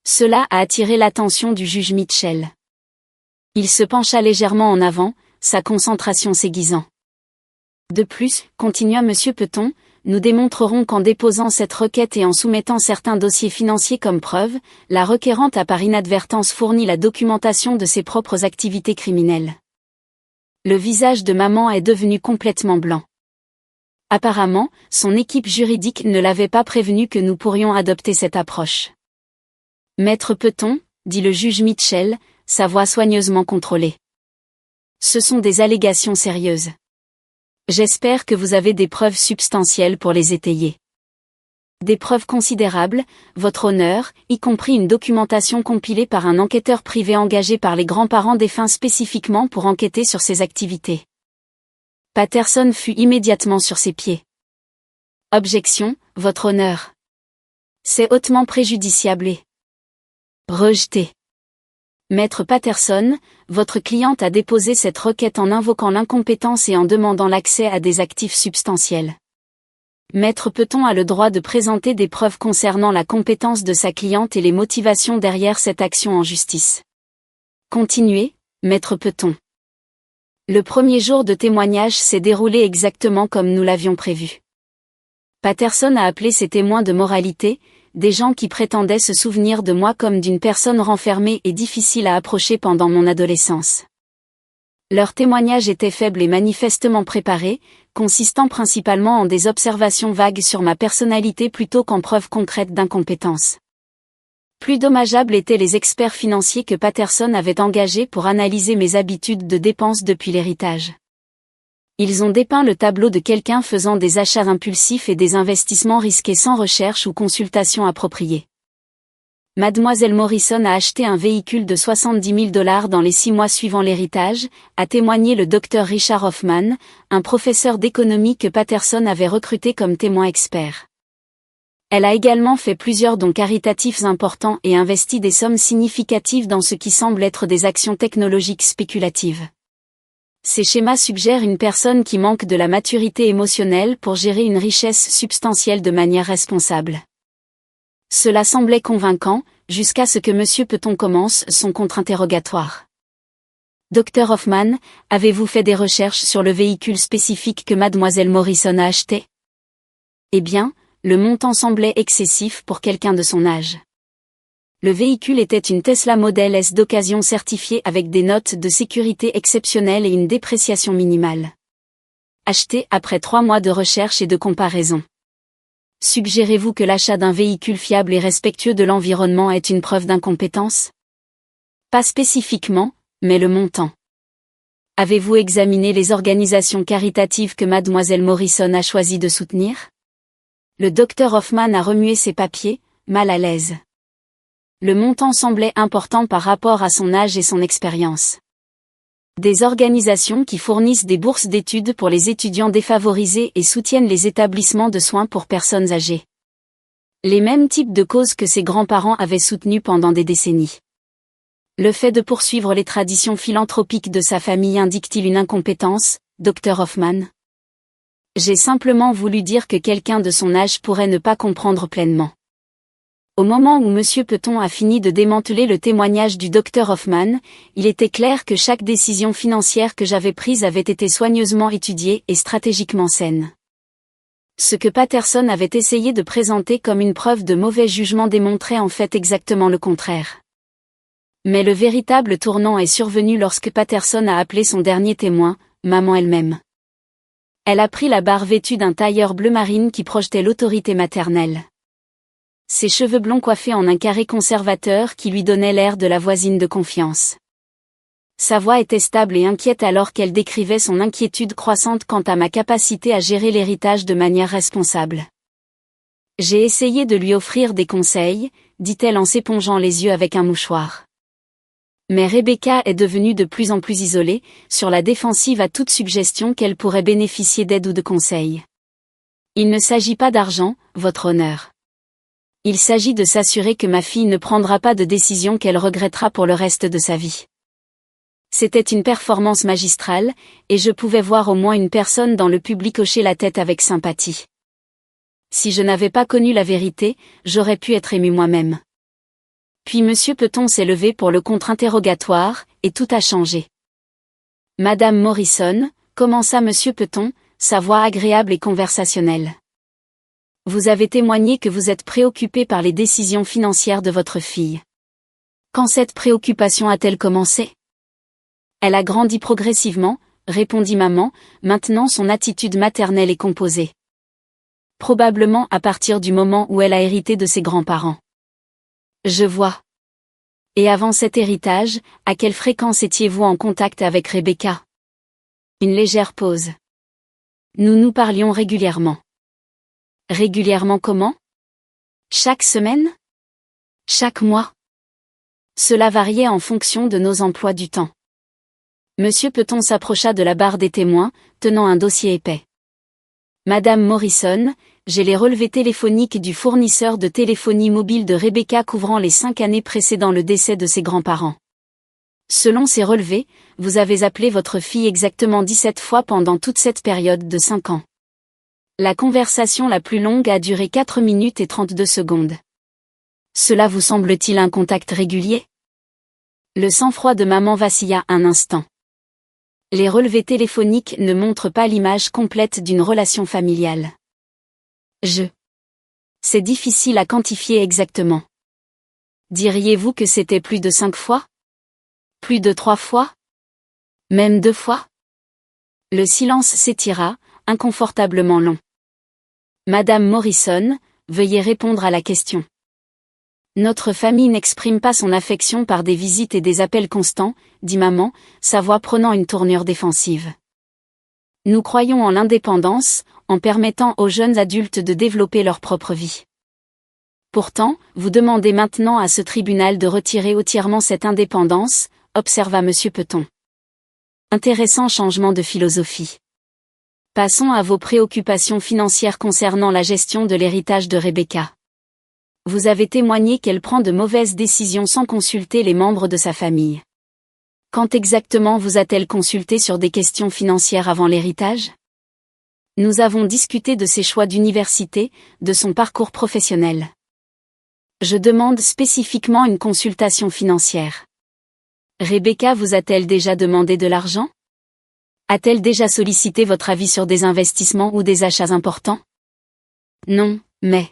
Cela a attiré l'attention du juge Mitchell. Il se pencha légèrement en avant, sa concentration s'aiguisant. De plus, continua Monsieur Peton, nous démontrerons qu'en déposant cette requête et en soumettant certains dossiers financiers comme preuve, la requérante a par inadvertance fourni la documentation de ses propres activités criminelles. Le visage de maman est devenu complètement blanc. Apparemment, son équipe juridique ne l'avait pas prévenu que nous pourrions adopter cette approche. Maître Peton, dit le juge Mitchell, sa voix soigneusement contrôlée. Ce sont des allégations sérieuses. J'espère que vous avez des preuves substantielles pour les étayer. Des preuves considérables, votre honneur, y compris une documentation compilée par un enquêteur privé engagé par les grands-parents défunts spécifiquement pour enquêter sur ses activités. Patterson fut immédiatement sur ses pieds. Objection, votre honneur. C'est hautement préjudiciable et rejeté. Maître Patterson, votre cliente a déposé cette requête en invoquant l'incompétence et en demandant l'accès à des actifs substantiels. Maître Peton a le droit de présenter des preuves concernant la compétence de sa cliente et les motivations derrière cette action en justice. Continuez, Maître Peton. Le premier jour de témoignage s'est déroulé exactement comme nous l'avions prévu. Patterson a appelé ses témoins de moralité, des gens qui prétendaient se souvenir de moi comme d'une personne renfermée et difficile à approcher pendant mon adolescence. Leur témoignage était faible et manifestement préparé, consistant principalement en des observations vagues sur ma personnalité plutôt qu'en preuves concrètes d'incompétence. Plus dommageables étaient les experts financiers que Patterson avait engagés pour analyser mes habitudes de dépenses depuis l'héritage. Ils ont dépeint le tableau de quelqu'un faisant des achats impulsifs et des investissements risqués sans recherche ou consultation appropriée. Mademoiselle Morrison a acheté un véhicule de 70 000 $ dans les 6 mois suivant l'héritage, a témoigné le Dr Richard Hoffman, un professeur d'économie que Patterson avait recruté comme témoin expert. Elle a également fait plusieurs dons caritatifs importants et investi des sommes significatives dans ce qui semble être des actions technologiques spéculatives. Ces schémas suggèrent une personne qui manque de la maturité émotionnelle pour gérer une richesse substantielle de manière responsable. Cela semblait convaincant, jusqu'à ce que Monsieur Peton commence son contre-interrogatoire. Dr Hoffman, avez-vous fait des recherches sur le véhicule spécifique que Mademoiselle Morrison a acheté? Eh bien, le montant semblait excessif pour quelqu'un de son âge. Le véhicule était une Tesla Model S d'occasion certifiée avec des notes de sécurité exceptionnelles et une dépréciation minimale. Acheté après 3 mois de recherche et de comparaison. Suggérez-vous que l'achat d'un véhicule fiable et respectueux de l'environnement est une preuve d'incompétence? Pas spécifiquement, mais le montant. Avez-vous examiné les organisations caritatives que Mademoiselle Morrison a choisi de soutenir? Le docteur Hoffman a remué ses papiers, mal à l'aise. Le montant semblait important par rapport à son âge et son expérience. Des organisations qui fournissent des bourses d'études pour les étudiants défavorisés et soutiennent les établissements de soins pour personnes âgées. Les mêmes types de causes que ses grands-parents avaient soutenues pendant des décennies. Le fait de poursuivre les traditions philanthropiques de sa famille indique-t-il une incompétence, Dr Hoffman? J'ai simplement voulu dire que quelqu'un de son âge pourrait ne pas comprendre pleinement. Au moment où Monsieur Peton a fini de démanteler le témoignage du Dr Hoffman, il était clair que chaque décision financière que j'avais prise avait été soigneusement étudiée et stratégiquement saine. Ce que Patterson avait essayé de présenter comme une preuve de mauvais jugement démontrait en fait exactement le contraire. Mais le véritable tournant est survenu lorsque Patterson a appelé son dernier témoin, maman elle-même. Elle a pris la barre vêtue d'un tailleur bleu marine qui projetait l'autorité maternelle. Ses cheveux blonds coiffés en un carré conservateur qui lui donnait l'air de la voisine de confiance. Sa voix était stable et inquiète alors qu'elle décrivait son inquiétude croissante quant à ma capacité à gérer l'héritage de manière responsable. J'ai essayé de lui offrir des conseils, dit-elle en s'épongeant les yeux avec un mouchoir. Mais Rebecca est devenue de plus en plus isolée, sur la défensive à toute suggestion qu'elle pourrait bénéficier d'aide ou de conseils. Il ne s'agit pas d'argent, votre honneur. Il s'agit de s'assurer que ma fille ne prendra pas de décision qu'elle regrettera pour le reste de sa vie. C'était une performance magistrale, et je pouvais voir au moins une personne dans le public hocher la tête avec sympathie. Si je n'avais pas connu la vérité, j'aurais pu être ému moi-même. Puis Monsieur Peton s'est levé pour le contre-interrogatoire, et tout a changé. Madame Morrison, commença Monsieur Peton, sa voix agréable et conversationnelle. Vous avez témoigné que vous êtes préoccupée par les décisions financières de votre fille. Quand cette préoccupation a-t-elle commencé? Elle a grandi progressivement, répondit maman, maintenant son attitude maternelle est composée. Probablement à partir du moment où elle a hérité de ses grands-parents. Je vois. Et avant cet héritage, à quelle fréquence étiez-vous en contact avec Rebecca? Une légère pause. Nous nous parlions régulièrement. Régulièrement comment? Chaque semaine? Chaque mois? Cela variait en fonction de nos emplois du temps. Monsieur Peton s'approcha de la barre des témoins, tenant un dossier épais. Madame Morrison, j'ai les relevés téléphoniques du fournisseur de téléphonie mobile de Rebecca couvrant les 5 années précédant le décès de ses grands-parents. Selon ces relevés, vous avez appelé votre fille exactement 17 fois pendant toute cette période de 5 ans. La conversation la plus longue a duré 4 minutes et 32 secondes. Cela vous semble-t-il un contact régulier? Le sang-froid de maman vacilla un instant. Les relevés téléphoniques ne montrent pas l'image complète d'une relation familiale. C'est difficile à quantifier exactement. Diriez-vous que c'était plus de 5 fois? Plus de 3 fois? Même 2 fois? Le silence s'étira, inconfortablement long. Madame Morrison, veuillez répondre à la question. Notre famille n'exprime pas son affection par des visites et des appels constants, dit maman, sa voix prenant une tournure défensive. Nous croyons en l'indépendance, en permettant aux jeunes adultes de développer leur propre vie. Pourtant, vous demandez maintenant à ce tribunal de retirer entièrement cette indépendance, observa Monsieur Peton. Intéressant changement de philosophie. Passons à vos préoccupations financières concernant la gestion de l'héritage de Rebecca. Vous avez témoigné qu'elle prend de mauvaises décisions sans consulter les membres de sa famille. Quand exactement vous a-t-elle consulté sur des questions financières avant l'héritage? Nous avons discuté de ses choix d'université, de son parcours professionnel. Je demande spécifiquement une consultation financière. Rebecca vous a-t-elle déjà demandé de l'argent? A-t-elle déjà sollicité votre avis sur des investissements ou des achats importants? Non, mais...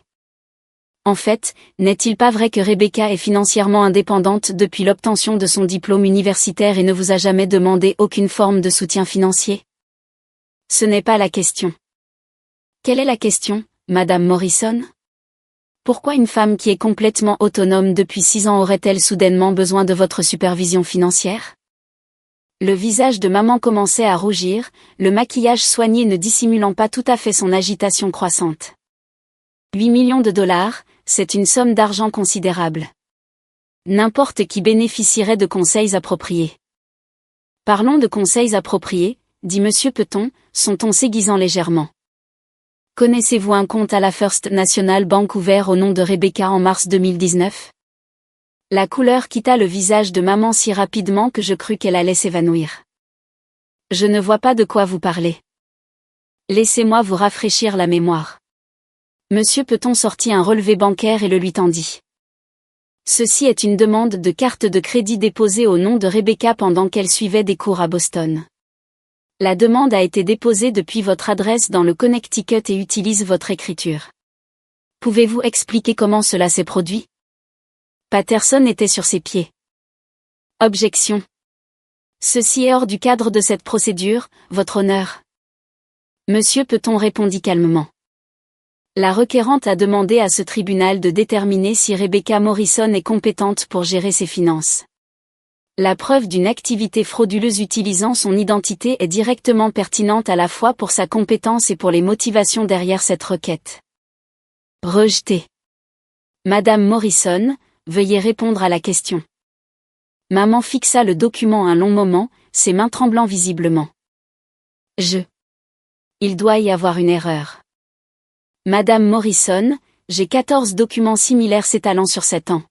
En fait, n'est-il pas vrai que Rebecca est financièrement indépendante depuis l'obtention de son diplôme universitaire et ne vous a jamais demandé aucune forme de soutien financier? Ce n'est pas la question. Quelle est la question, Madame Morrison? Pourquoi une femme qui est complètement autonome depuis 6 ans aurait-elle soudainement besoin de votre supervision financière? Le visage de maman commençait à rougir, le maquillage soigné ne dissimulant pas tout à fait son agitation croissante. 8 millions de dollars, c'est une somme d'argent considérable. N'importe qui bénéficierait de conseils appropriés. Parlons de conseils appropriés, dit Monsieur Peton, son ton s'aiguisant légèrement. Connaissez-vous un compte à la First National Bank ouvert au nom de Rebecca en mars 2019? La couleur quitta le visage de maman si rapidement que je crus qu'elle allait s'évanouir. Je ne vois pas de quoi vous parlez. Laissez-moi vous rafraîchir la mémoire. Monsieur Peton sortit un relevé bancaire et le lui tendit. Ceci est une demande de carte de crédit déposée au nom de Rebecca pendant qu'elle suivait des cours à Boston. La demande a été déposée depuis votre adresse dans le Connecticut et utilise votre écriture. Pouvez-vous expliquer comment cela s'est produit? Patterson était sur ses pieds. Objection. Ceci est hors du cadre de cette procédure, votre honneur. Monsieur Peton répondit calmement. La requérante a demandé à ce tribunal de déterminer si Rebecca Morrison est compétente pour gérer ses finances. La preuve d'une activité frauduleuse utilisant son identité est directement pertinente à la fois pour sa compétence et pour les motivations derrière cette requête. Rejeté. Madame Morrison, veuillez répondre à la question. Maman fixa le document un long moment, ses mains tremblant visiblement. Il doit y avoir une erreur. Madame Morrison, j'ai 14 documents similaires s'étalant sur 7 ans.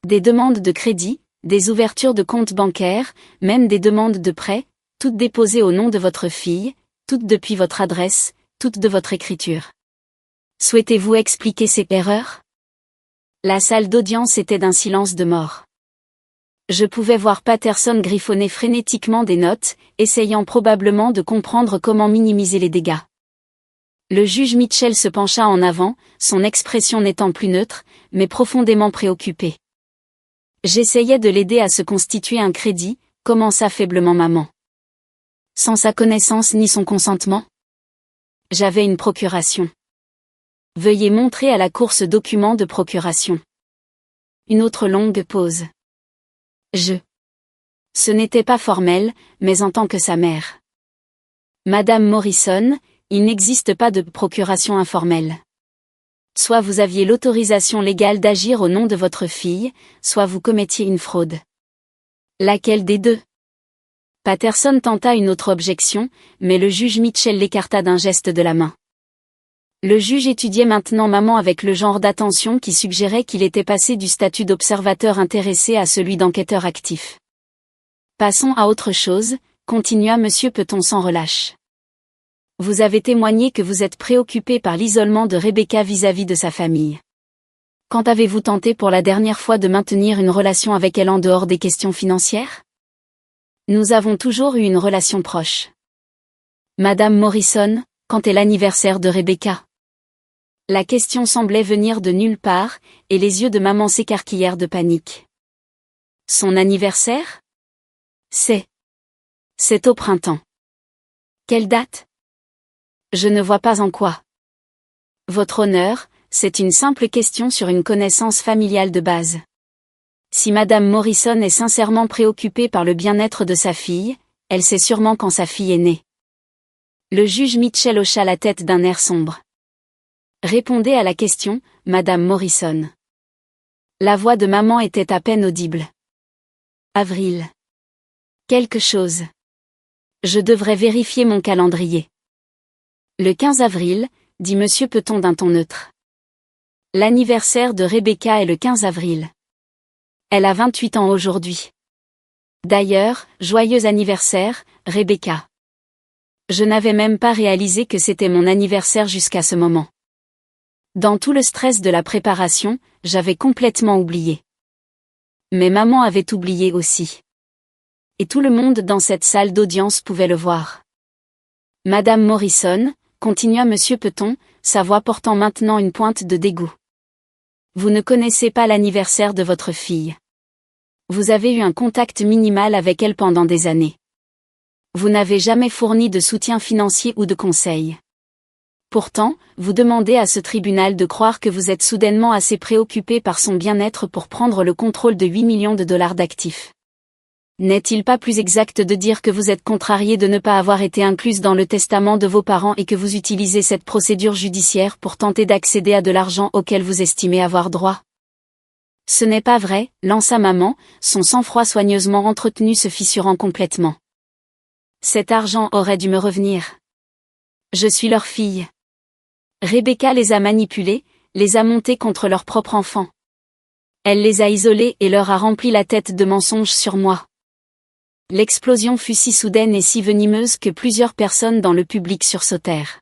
Des demandes de crédit, des ouvertures de comptes bancaires, même des demandes de prêt, toutes déposées au nom de votre fille, toutes depuis votre adresse, toutes de votre écriture. Souhaitez-vous expliquer ces erreurs? La salle d'audience était d'un silence de mort. Je pouvais voir Patterson griffonner frénétiquement des notes, essayant probablement de comprendre comment minimiser les dégâts. Le juge Mitchell se pencha en avant, son expression n'étant plus neutre, mais profondément préoccupée. J'essayais de l'aider à se constituer un crédit, commença faiblement maman. Sans sa connaissance ni son consentement? J'avais une procuration. Veuillez montrer à la cour ce document de procuration. Une autre longue pause. Ce n'était pas formel, mais en tant que sa mère. Madame Morrison, il n'existe pas de procuration informelle. Soit vous aviez l'autorisation légale d'agir au nom de votre fille, soit vous commettiez une fraude. Laquelle des deux? Patterson tenta une autre objection, mais le juge Mitchell l'écarta d'un geste de la main. Le juge étudiait maintenant maman avec le genre d'attention qui suggérait qu'il était passé du statut d'observateur intéressé à celui d'enquêteur actif. Passons à autre chose, continua Monsieur Peton sans relâche. Vous avez témoigné que vous êtes préoccupé par l'isolement de Rebecca vis-à-vis de sa famille. Quand avez-vous tenté pour la dernière fois de maintenir une relation avec elle en dehors des questions financières? Nous avons toujours eu une relation proche. Madame Morrison, quand est l'anniversaire de Rebecca? La question semblait venir de nulle part, et les yeux de maman s'écarquillèrent de panique. Son anniversaire? C'est au printemps. Quelle date? Je ne vois pas en quoi. Votre honneur, c'est une simple question sur une connaissance familiale de base. Si Madame Morrison est sincèrement préoccupée par le bien-être de sa fille, elle sait sûrement quand sa fille est née. Le juge Mitchell hocha la tête d'un air sombre. Répondez à la question, Madame Morrison. La voix de maman était à peine audible. Avril. Quelque chose. Je devrais vérifier mon calendrier. Le 15 avril, dit Monsieur Peton d'un ton neutre. L'anniversaire de Rebecca est le 15 avril. Elle a 28 ans aujourd'hui. D'ailleurs, joyeux anniversaire, Rebecca. Je n'avais même pas réalisé que c'était mon anniversaire jusqu'à ce moment. Dans tout le stress de la préparation, j'avais complètement oublié. Mais maman avait oublié aussi. Et tout le monde dans cette salle d'audience pouvait le voir. Madame Morrison, continua Monsieur Peton, sa voix portant maintenant une pointe de dégoût. Vous ne connaissez pas l'anniversaire de votre fille. Vous avez eu un contact minimal avec elle pendant des années. Vous n'avez jamais fourni de soutien financier ou de conseils. Pourtant, vous demandez à ce tribunal de croire que vous êtes soudainement assez préoccupé par son bien-être pour prendre le contrôle de 8 millions de dollars d'actifs. N'est-il pas plus exact de dire que vous êtes contrarié de ne pas avoir été incluse dans le testament de vos parents et que vous utilisez cette procédure judiciaire pour tenter d'accéder à de l'argent auquel vous estimez avoir droit? Ce n'est pas vrai, lança maman, son sang-froid soigneusement entretenu se fissurant complètement. Cet argent aurait dû me revenir. Je suis leur fille. Rebecca les a manipulés, les a montés contre leur propre enfant. Elle les a isolés et leur a rempli la tête de mensonges sur moi. L'explosion fut si soudaine et si venimeuse que plusieurs personnes dans le public sursautèrent.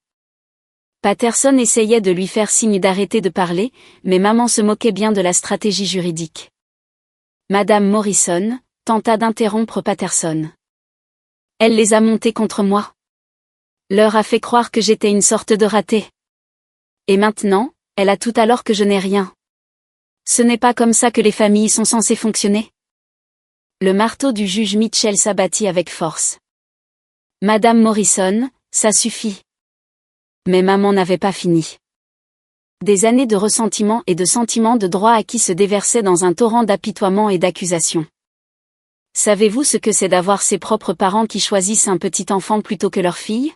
Patterson essayait de lui faire signe d'arrêter de parler, mais maman se moquait bien de la stratégie juridique. Madame Morrison tenta d'interrompre Patterson. Elle les a montés contre moi. Leur a fait croire que j'étais une sorte de raté. Et maintenant, elle a tout alors que je n'ai rien. Ce n'est pas comme ça que les familles sont censées fonctionner. Le marteau du juge Mitchell s'abattit avec force. Madame Morrison, ça suffit. Mais maman n'avait pas fini. Des années de ressentiment et de sentiments de droit acquis se déversaient dans un torrent d'apitoiement et d'accusations. Savez-vous ce que c'est d'avoir ses propres parents qui choisissent un petit enfant plutôt que leur fille?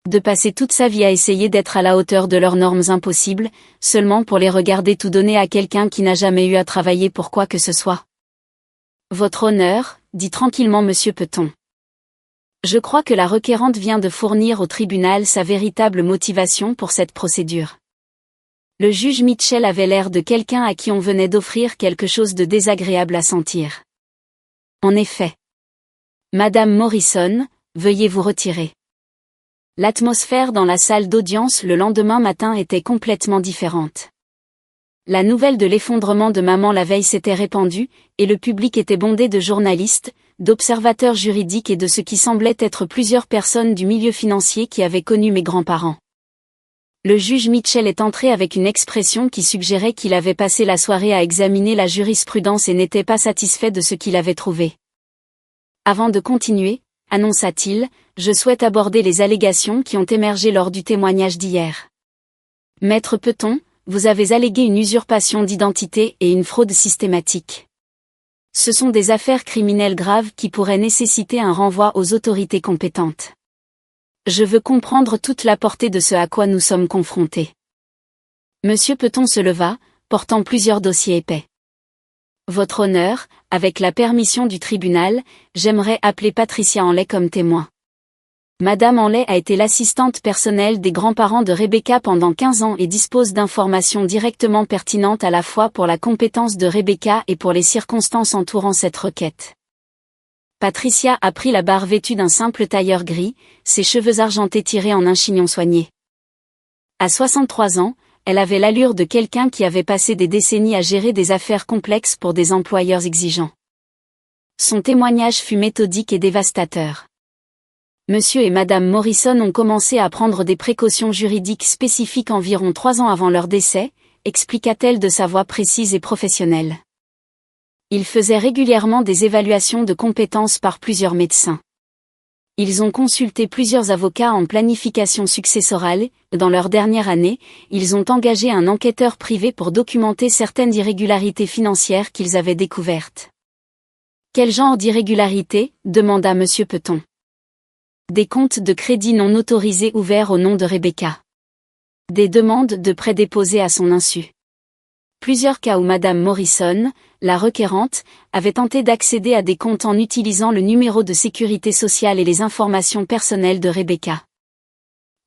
De passer toute sa vie à essayer d'être à la hauteur de leurs normes impossibles, seulement pour les regarder tout donner à quelqu'un qui n'a jamais eu à travailler pour quoi que ce soit. Votre honneur, dit tranquillement Monsieur Peton. Je crois que la requérante vient de fournir au tribunal sa véritable motivation pour cette procédure. Le juge Mitchell avait l'air de quelqu'un à qui on venait d'offrir quelque chose de désagréable à sentir. En effet. Madame Morrison, veuillez vous retirer. L'atmosphère dans la salle d'audience le lendemain matin était complètement différente. La nouvelle de l'effondrement de maman la veille s'était répandue, et le public était bondé de journalistes, d'observateurs juridiques et de ce qui semblait être plusieurs personnes du milieu financier qui avaient connu mes grands-parents. Le juge Mitchell est entré avec une expression qui suggérait qu'il avait passé la soirée à examiner la jurisprudence et n'était pas satisfait de ce qu'il avait trouvé. Avant de continuer, annonça-t-il, je souhaite aborder les allégations qui ont émergé lors du témoignage d'hier. Maître Peton, vous avez allégué une usurpation d'identité et une fraude systématique. Ce sont des affaires criminelles graves qui pourraient nécessiter un renvoi aux autorités compétentes. Je veux comprendre toute la portée de ce à quoi nous sommes confrontés. Monsieur Peton se leva, portant plusieurs dossiers épais. Votre honneur, avec la permission du tribunal, j'aimerais appeler Patricia Henley comme témoin. Madame Henley a été l'assistante personnelle des grands-parents de Rebecca pendant 15 ans et dispose d'informations directement pertinentes à la fois pour la compétence de Rebecca et pour les circonstances entourant cette requête. Patricia a pris la barre vêtue d'un simple tailleur gris, ses cheveux argentés tirés en un chignon soigné. À 63 ans, elle avait l'allure de quelqu'un qui avait passé des décennies à gérer des affaires complexes pour des employeurs exigeants. Son témoignage fut méthodique et dévastateur. Monsieur et Madame Morrison ont commencé à prendre des précautions juridiques spécifiques environ 3 ans avant leur décès, expliqua-t-elle de sa voix précise et professionnelle. Ils faisaient régulièrement des évaluations de compétences par plusieurs médecins. Ils ont consulté plusieurs avocats en planification successorale, et dans leur dernière année, ils ont engagé un enquêteur privé pour documenter certaines irrégularités financières qu'ils avaient découvertes. Quel genre d'irrégularité, demanda Monsieur Peton. Des comptes de crédit non autorisés ouverts au nom de Rebecca. Des demandes de prêts déposées à son insu. Plusieurs cas où Madame Morrison, la requérante, avait tenté d'accéder à des comptes en utilisant le numéro de sécurité sociale et les informations personnelles de Rebecca.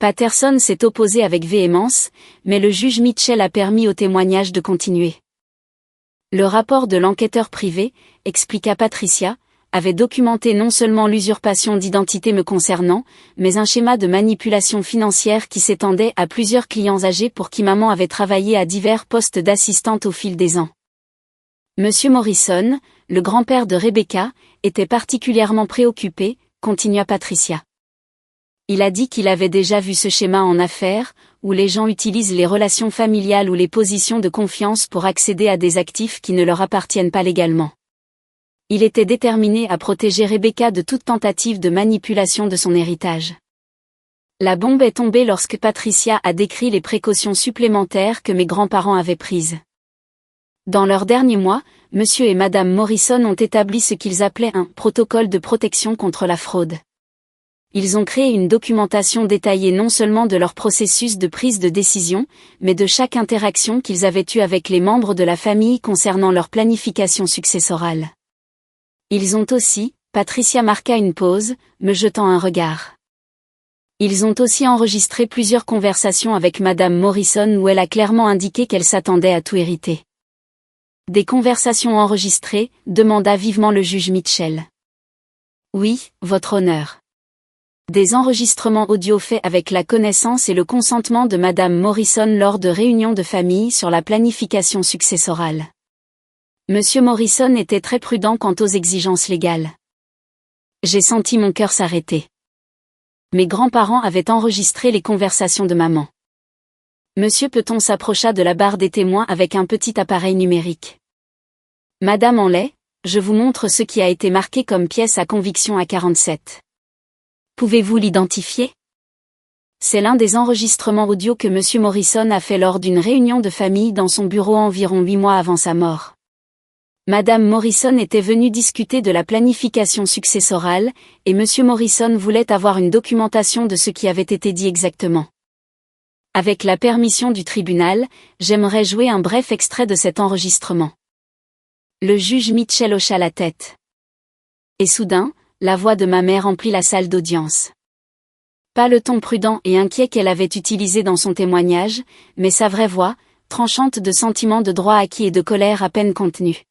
Patterson s'est opposé avec véhémence, mais le juge Mitchell a permis au témoignage de continuer. Le rapport de l'enquêteur privé, expliqua Patricia, avait documenté non seulement l'usurpation d'identité me concernant, mais un schéma de manipulation financière qui s'étendait à plusieurs clients âgés pour qui maman avait travaillé à divers postes d'assistante au fil des ans. Monsieur Morrison, le grand-père de Rebecca, était particulièrement préoccupé, continua Patricia. Il a dit qu'il avait déjà vu ce schéma en affaires, où les gens utilisent les relations familiales ou les positions de confiance pour accéder à des actifs qui ne leur appartiennent pas légalement. Il était déterminé à protéger Rebecca de toute tentative de manipulation de son héritage. La bombe est tombée lorsque Patricia a décrit les précautions supplémentaires que mes grands-parents avaient prises. Dans leurs derniers mois, Monsieur et Madame Morrison ont établi ce qu'ils appelaient un « protocole de protection contre la fraude ». Ils ont créé une documentation détaillée non seulement de leur processus de prise de décision, mais de chaque interaction qu'ils avaient eue avec les membres de la famille concernant leur planification successorale. Ils ont aussi, Patricia marqua une pause, me jetant un regard. Ils ont aussi enregistré plusieurs conversations avec Madame Morrison où elle a clairement indiqué qu'elle s'attendait à tout hériter. Des conversations enregistrées, demanda vivement le juge Mitchell. Oui, votre honneur. Des enregistrements audio faits avec la connaissance et le consentement de Madame Morrison lors de réunions de famille sur la planification successorale. Monsieur Morrison était très prudent quant aux exigences légales. J'ai senti mon cœur s'arrêter. Mes grands-parents avaient enregistré les conversations de maman. Monsieur Peton s'approcha de la barre des témoins avec un petit appareil numérique. Madame Henley, je vous montre ce qui a été marqué comme pièce à conviction à 47. Pouvez-vous l'identifier? C'est l'un des enregistrements audio que Monsieur Morrison a fait lors d'une réunion de famille dans son bureau environ 8 mois avant sa mort. Madame Morrison était venue discuter de la planification successorale, et Monsieur Morrison voulait avoir une documentation de ce qui avait été dit exactement. Avec la permission du tribunal, j'aimerais jouer un bref extrait de cet enregistrement. Le juge Mitchell hocha la tête. Et soudain, la voix de ma mère emplit la salle d'audience. Pas le ton prudent et inquiet qu'elle avait utilisé dans son témoignage, mais sa vraie voix, tranchante de sentiments de droit acquis et de colère à peine contenue.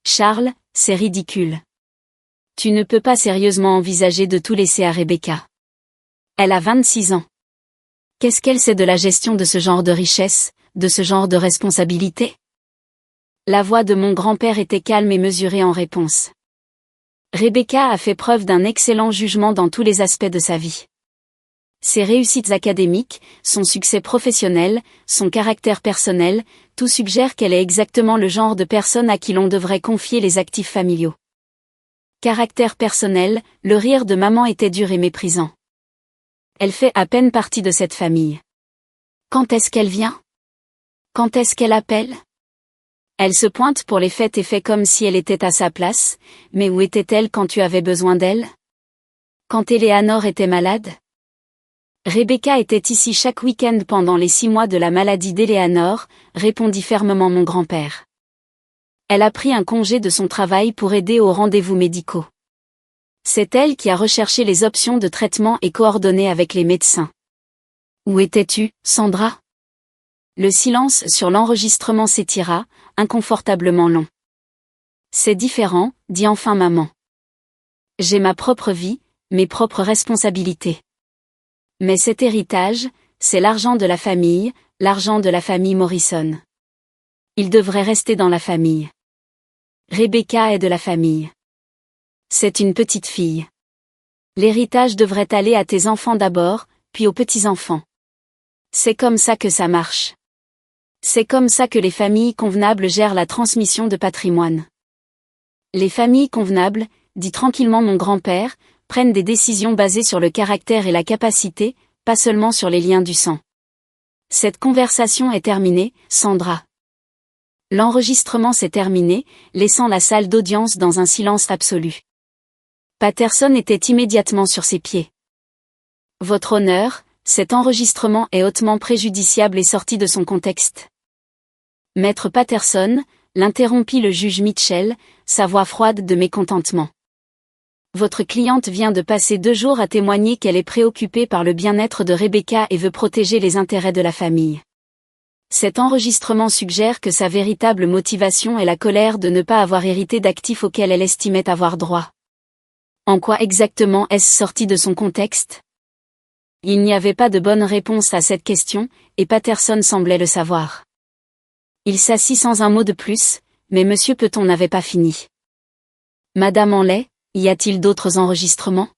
Charles, c'est ridicule. Tu ne peux pas sérieusement envisager de tout laisser à Rebecca. Elle a 26 ans. Qu'est-ce qu'elle sait de la gestion de ce genre de richesse, de ce genre de responsabilité? La voix de mon grand-père était calme et mesurée en réponse. Rebecca a fait preuve d'un excellent jugement dans tous les aspects de sa vie. Ses réussites académiques, son succès professionnel, son caractère personnel, tout suggère qu'elle est exactement le genre de personne à qui l'on devrait confier les actifs familiaux. Caractère personnel, le rire de maman était dur et méprisant. Elle fait à peine partie de cette famille. Quand est-ce qu'elle vient? Quand est-ce qu'elle appelle? Elle se pointe pour les fêtes et fait comme si elle était à sa place, mais où était-elle quand tu avais besoin d'elle? Quand Eleanor était malade? Rebecca était ici chaque week-end pendant les 6 mois de la maladie d'Eleanor, répondit fermement mon grand-père. Elle a pris un congé de son travail pour aider aux rendez-vous médicaux. C'est elle qui a recherché les options de traitement et coordonné avec les médecins. Où étais-tu, Sandra? Le silence sur l'enregistrement s'étira, inconfortablement long. C'est différent, dit enfin maman. J'ai ma propre vie, mes propres responsabilités. Mais cet héritage, c'est l'argent de la famille Morrison. Il devrait rester dans la famille. Rebecca est de la famille. C'est une petite fille. L'héritage devrait aller à tes enfants d'abord, puis aux petits-enfants. C'est comme ça que ça marche. C'est comme ça que les familles convenables gèrent la transmission de patrimoine. Les familles convenables, dit tranquillement mon grand-père, prennent des décisions basées sur le caractère et la capacité, pas seulement sur les liens du sang. Cette conversation est terminée, Sandra. L'enregistrement s'est terminé, laissant la salle d'audience dans un silence absolu. Patterson était immédiatement sur ses pieds. Votre honneur, cet enregistrement est hautement préjudiciable et sorti de son contexte. Maître Patterson, l'interrompit le juge Mitchell, sa voix froide de mécontentement. Votre cliente vient de passer 2 jours à témoigner qu'elle est préoccupée par le bien-être de Rebecca et veut protéger les intérêts de la famille. Cet enregistrement suggère que sa véritable motivation est la colère de ne pas avoir hérité d'actifs auxquels elle estimait avoir droit. En quoi exactement est-ce sorti de son contexte? Il n'y avait pas de bonne réponse à cette question, et Patterson semblait le savoir. Il s'assit sans un mot de plus, mais Monsieur Peton n'avait pas fini. Madame Henley, y a-t-il d'autres enregistrements?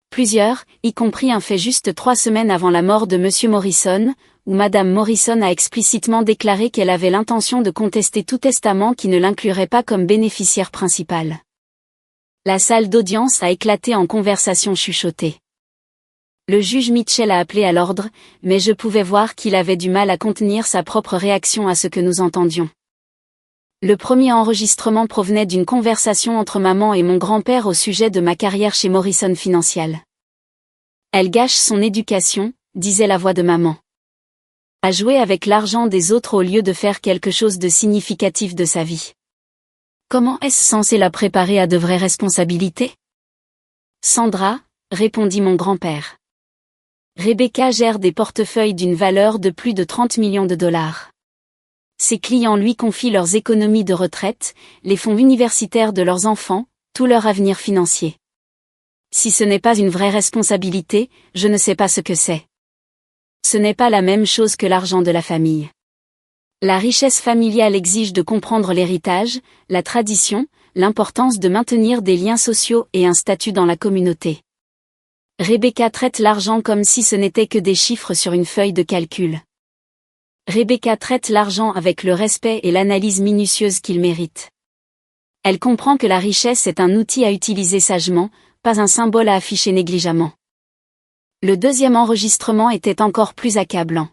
Plusieurs, y compris un fait juste 3 semaines avant la mort de Monsieur Morrison, où Madame Morrison a explicitement déclaré qu'elle avait l'intention de contester tout testament qui ne l'inclurait pas comme bénéficiaire principal. La salle d'audience a éclaté en conversation chuchotée. Le juge Mitchell a appelé à l'ordre, mais je pouvais voir qu'il avait du mal à contenir sa propre réaction à ce que nous entendions. Le premier enregistrement provenait d'une conversation entre maman et mon grand-père au sujet de ma carrière chez Morrison Financial. Elle gâche son éducation, disait la voix de maman. À jouer avec l'argent des autres au lieu de faire quelque chose de significatif de sa vie. Comment est-ce censé la préparer à de vraies responsabilités? Sandra, répondit mon grand-père. Rebecca gère des portefeuilles d'une valeur de plus de 30 millions de dollars. Ses clients lui confient leurs économies de retraite, les fonds universitaires de leurs enfants, tout leur avenir financier. Si ce n'est pas une vraie responsabilité, je ne sais pas ce que c'est. Ce n'est pas la même chose que l'argent de la famille. La richesse familiale exige de comprendre l'héritage, la tradition, l'importance de maintenir des liens sociaux et un statut dans la communauté. Rebecca traite l'argent comme si ce n'était que des chiffres sur une feuille de calcul. Rebecca traite l'argent avec le respect et l'analyse minutieuse qu'il mérite. Elle comprend que la richesse est un outil à utiliser sagement, pas un symbole à afficher négligemment. Le deuxième enregistrement était encore plus accablant.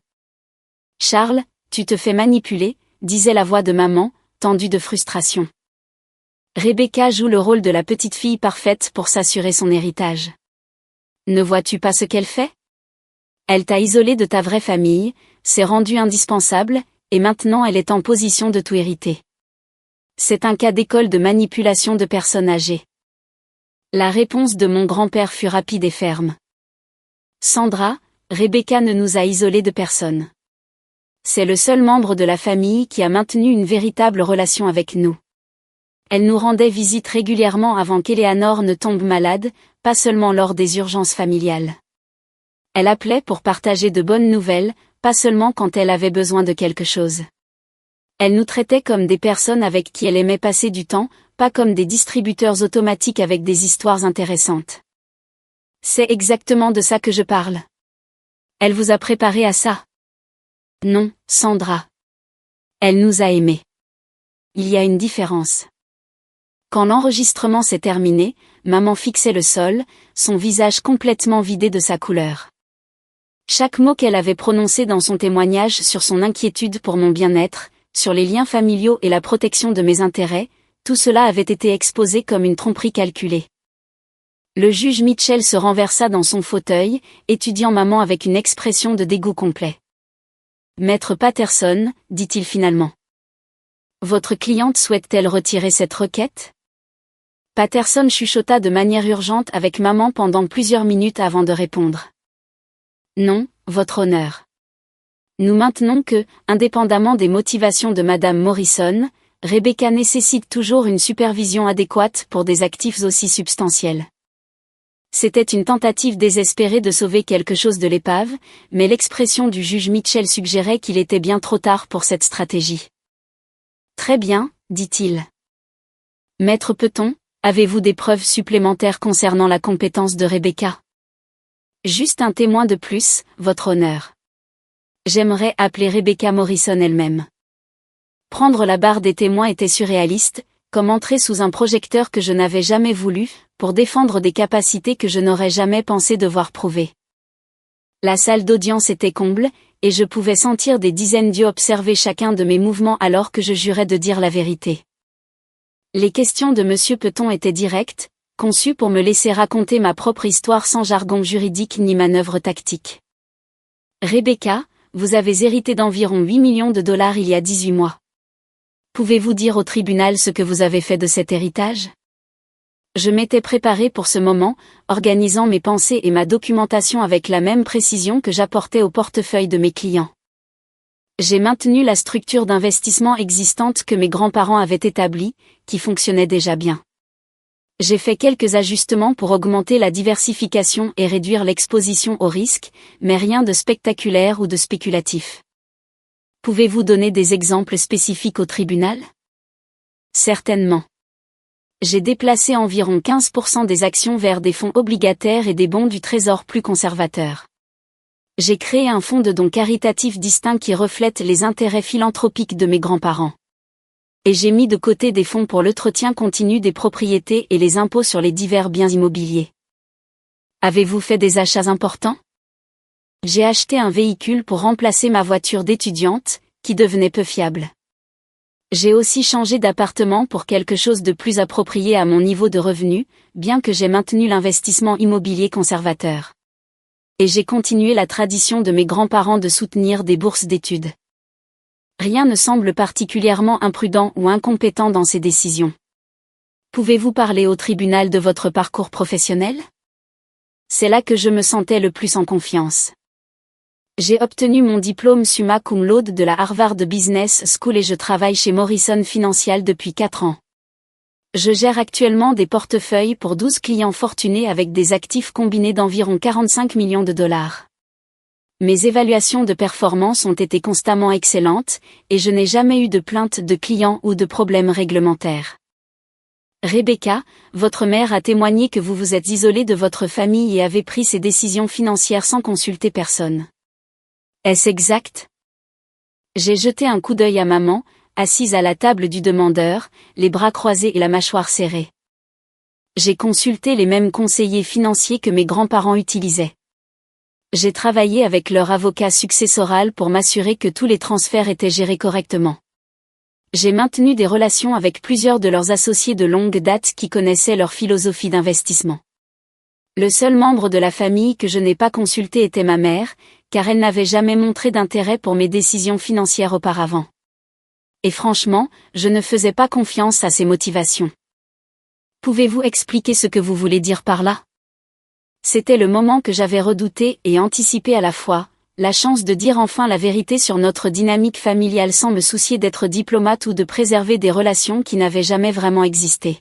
Charles, tu te fais manipuler, disait la voix de maman, tendue de frustration. Rebecca joue le rôle de la petite fille parfaite pour s'assurer son héritage. Ne vois-tu pas ce qu'elle fait? Elle t'a isolé de ta vraie famille, s'est rendue indispensable, et maintenant elle est en position de tout hériter. C'est un cas d'école de manipulation de personnes âgées. La réponse de mon grand-père fut rapide et ferme. Sandra, Rebecca ne nous a isolés de personne. C'est le seul membre de la famille qui a maintenu une véritable relation avec nous. Elle nous rendait visite régulièrement avant qu'Eleanor ne tombe malade, pas seulement lors des urgences familiales. Elle appelait pour partager de bonnes nouvelles, pas seulement quand elle avait besoin de quelque chose. Elle nous traitait comme des personnes avec qui elle aimait passer du temps, pas comme des distributeurs automatiques avec des histoires intéressantes. C'est exactement de ça que je parle. Elle vous a préparé à ça? Non, Sandra. Elle nous a aimés. Il y a une différence. Quand l'enregistrement s'est terminé, maman fixait le sol, son visage complètement vidé de sa couleur. Chaque mot qu'elle avait prononcé dans son témoignage sur son inquiétude pour mon bien-être, sur les liens familiaux et la protection de mes intérêts, tout cela avait été exposé comme une tromperie calculée. Le juge Mitchell se renversa dans son fauteuil, étudiant maman avec une expression de dégoût complet. Maître Patterson, dit-il finalement. Votre cliente souhaite-t-elle retirer cette requête? Patterson chuchota de manière urgente avec maman pendant plusieurs minutes avant de répondre. Non, votre honneur. Nous maintenons que, indépendamment des motivations de Madame Morrison, Rebecca nécessite toujours une supervision adéquate pour des actifs aussi substantiels. C'était une tentative désespérée de sauver quelque chose de l'épave, mais l'expression du juge Mitchell suggérait qu'il était bien trop tard pour cette stratégie. Très bien, dit-il. Maître Peton, avez-vous des preuves supplémentaires concernant la compétence de Rebecca? Juste un témoin de plus, votre honneur. J'aimerais appeler Rebecca Morrison elle-même. Prendre la barre des témoins était surréaliste, comme entrer sous un projecteur que je n'avais jamais voulu, pour défendre des capacités que je n'aurais jamais pensé devoir prouver. La salle d'audience était comble, et je pouvais sentir des dizaines d'yeux observer chacun de mes mouvements alors que je jurais de dire la vérité. Les questions de Monsieur Peton étaient directes, conçues pour me laisser raconter ma propre histoire sans jargon juridique ni manœuvre tactique. Rebecca, vous avez hérité d'environ 8 millions de dollars il y a 18 mois. Pouvez-vous dire au tribunal ce que vous avez fait de cet héritage? Je m'étais préparé pour ce moment, organisant mes pensées et ma documentation avec la même précision que j'apportais au portefeuille de mes clients. J'ai maintenu la structure d'investissement existante que mes grands-parents avaient établie, qui fonctionnait déjà bien. J'ai fait quelques ajustements pour augmenter la diversification et réduire l'exposition au risque, mais rien de spectaculaire ou de spéculatif. Pouvez-vous donner des exemples spécifiques au tribunal? Certainement. J'ai déplacé environ 15% des actions vers des fonds obligataires et des bons du Trésor plus conservateurs. J'ai créé un fonds de dons caritatifs distinct qui reflète les intérêts philanthropiques de mes grands-parents. Et j'ai mis de côté des fonds pour l'entretien continu des propriétés et les impôts sur les divers biens immobiliers. Avez-vous fait des achats importants? J'ai acheté un véhicule pour remplacer ma voiture d'étudiante, qui devenait peu fiable. J'ai aussi changé d'appartement pour quelque chose de plus approprié à mon niveau de revenu, bien que j'ai maintenu l'investissement immobilier conservateur. Et j'ai continué la tradition de mes grands-parents de soutenir des bourses d'études. Rien ne semble particulièrement imprudent ou incompétent dans ces décisions. Pouvez-vous parler au tribunal de votre parcours professionnel? C'est là que je me sentais le plus en confiance. J'ai obtenu mon diplôme summa cum laude de la Harvard Business School et je travaille chez Morrison Financial depuis 4 ans. Je gère actuellement des portefeuilles pour 12 clients fortunés avec des actifs combinés d'environ 45 millions de dollars. Mes évaluations de performance ont été constamment excellentes, et je n'ai jamais eu de plainte de clients ou de problèmes réglementaires. Rebecca, votre mère a témoigné que vous vous êtes isolée de votre famille et avez pris ces décisions financières sans consulter personne. Est-ce exact? J'ai jeté un coup d'œil à maman, assise à la table du demandeur, les bras croisés et la mâchoire serrée. J'ai consulté les mêmes conseillers financiers que mes grands-parents utilisaient. J'ai travaillé avec leur avocat successoral pour m'assurer que tous les transferts étaient gérés correctement. J'ai maintenu des relations avec plusieurs de leurs associés de longue date qui connaissaient leur philosophie d'investissement. Le seul membre de la famille que je n'ai pas consulté était ma mère, car elle n'avait jamais montré d'intérêt pour mes décisions financières auparavant. Et franchement, je ne faisais pas confiance à ses motivations. Pouvez-vous expliquer ce que vous voulez dire par là? C'était le moment que j'avais redouté et anticipé à la fois, la chance de dire enfin la vérité sur notre dynamique familiale sans me soucier d'être diplomate ou de préserver des relations qui n'avaient jamais vraiment existé.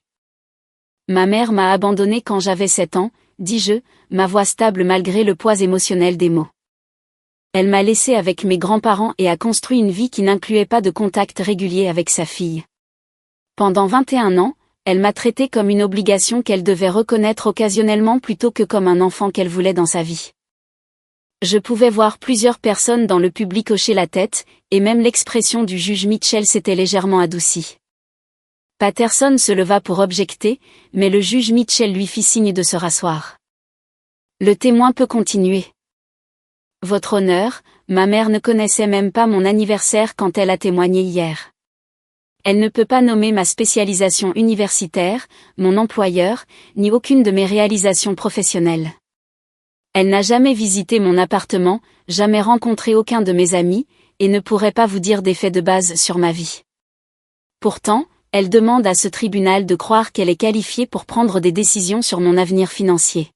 Ma mère m'a abandonné quand j'avais 7 ans, dis-je, ma voix stable malgré le poids émotionnel des mots. Elle m'a laissé avec mes grands-parents et a construit une vie qui n'incluait pas de contact régulier avec sa fille. Pendant 21 ans, elle m'a traité comme une obligation qu'elle devait reconnaître occasionnellement plutôt que comme un enfant qu'elle voulait dans sa vie. Je pouvais voir plusieurs personnes dans le public hocher la tête, et même l'expression du juge Mitchell s'était légèrement adoucie. Patterson se leva pour objecter, mais le juge Mitchell lui fit signe de se rasseoir. Le témoin peut continuer. Votre honneur, ma mère ne connaissait même pas mon anniversaire quand elle a témoigné hier. Elle ne peut pas nommer ma spécialisation universitaire, mon employeur, ni aucune de mes réalisations professionnelles. Elle n'a jamais visité mon appartement, jamais rencontré aucun de mes amis, et ne pourrait pas vous dire des faits de base sur ma vie. Pourtant, elle demande à ce tribunal de croire qu'elle est qualifiée pour prendre des décisions sur mon avenir financier.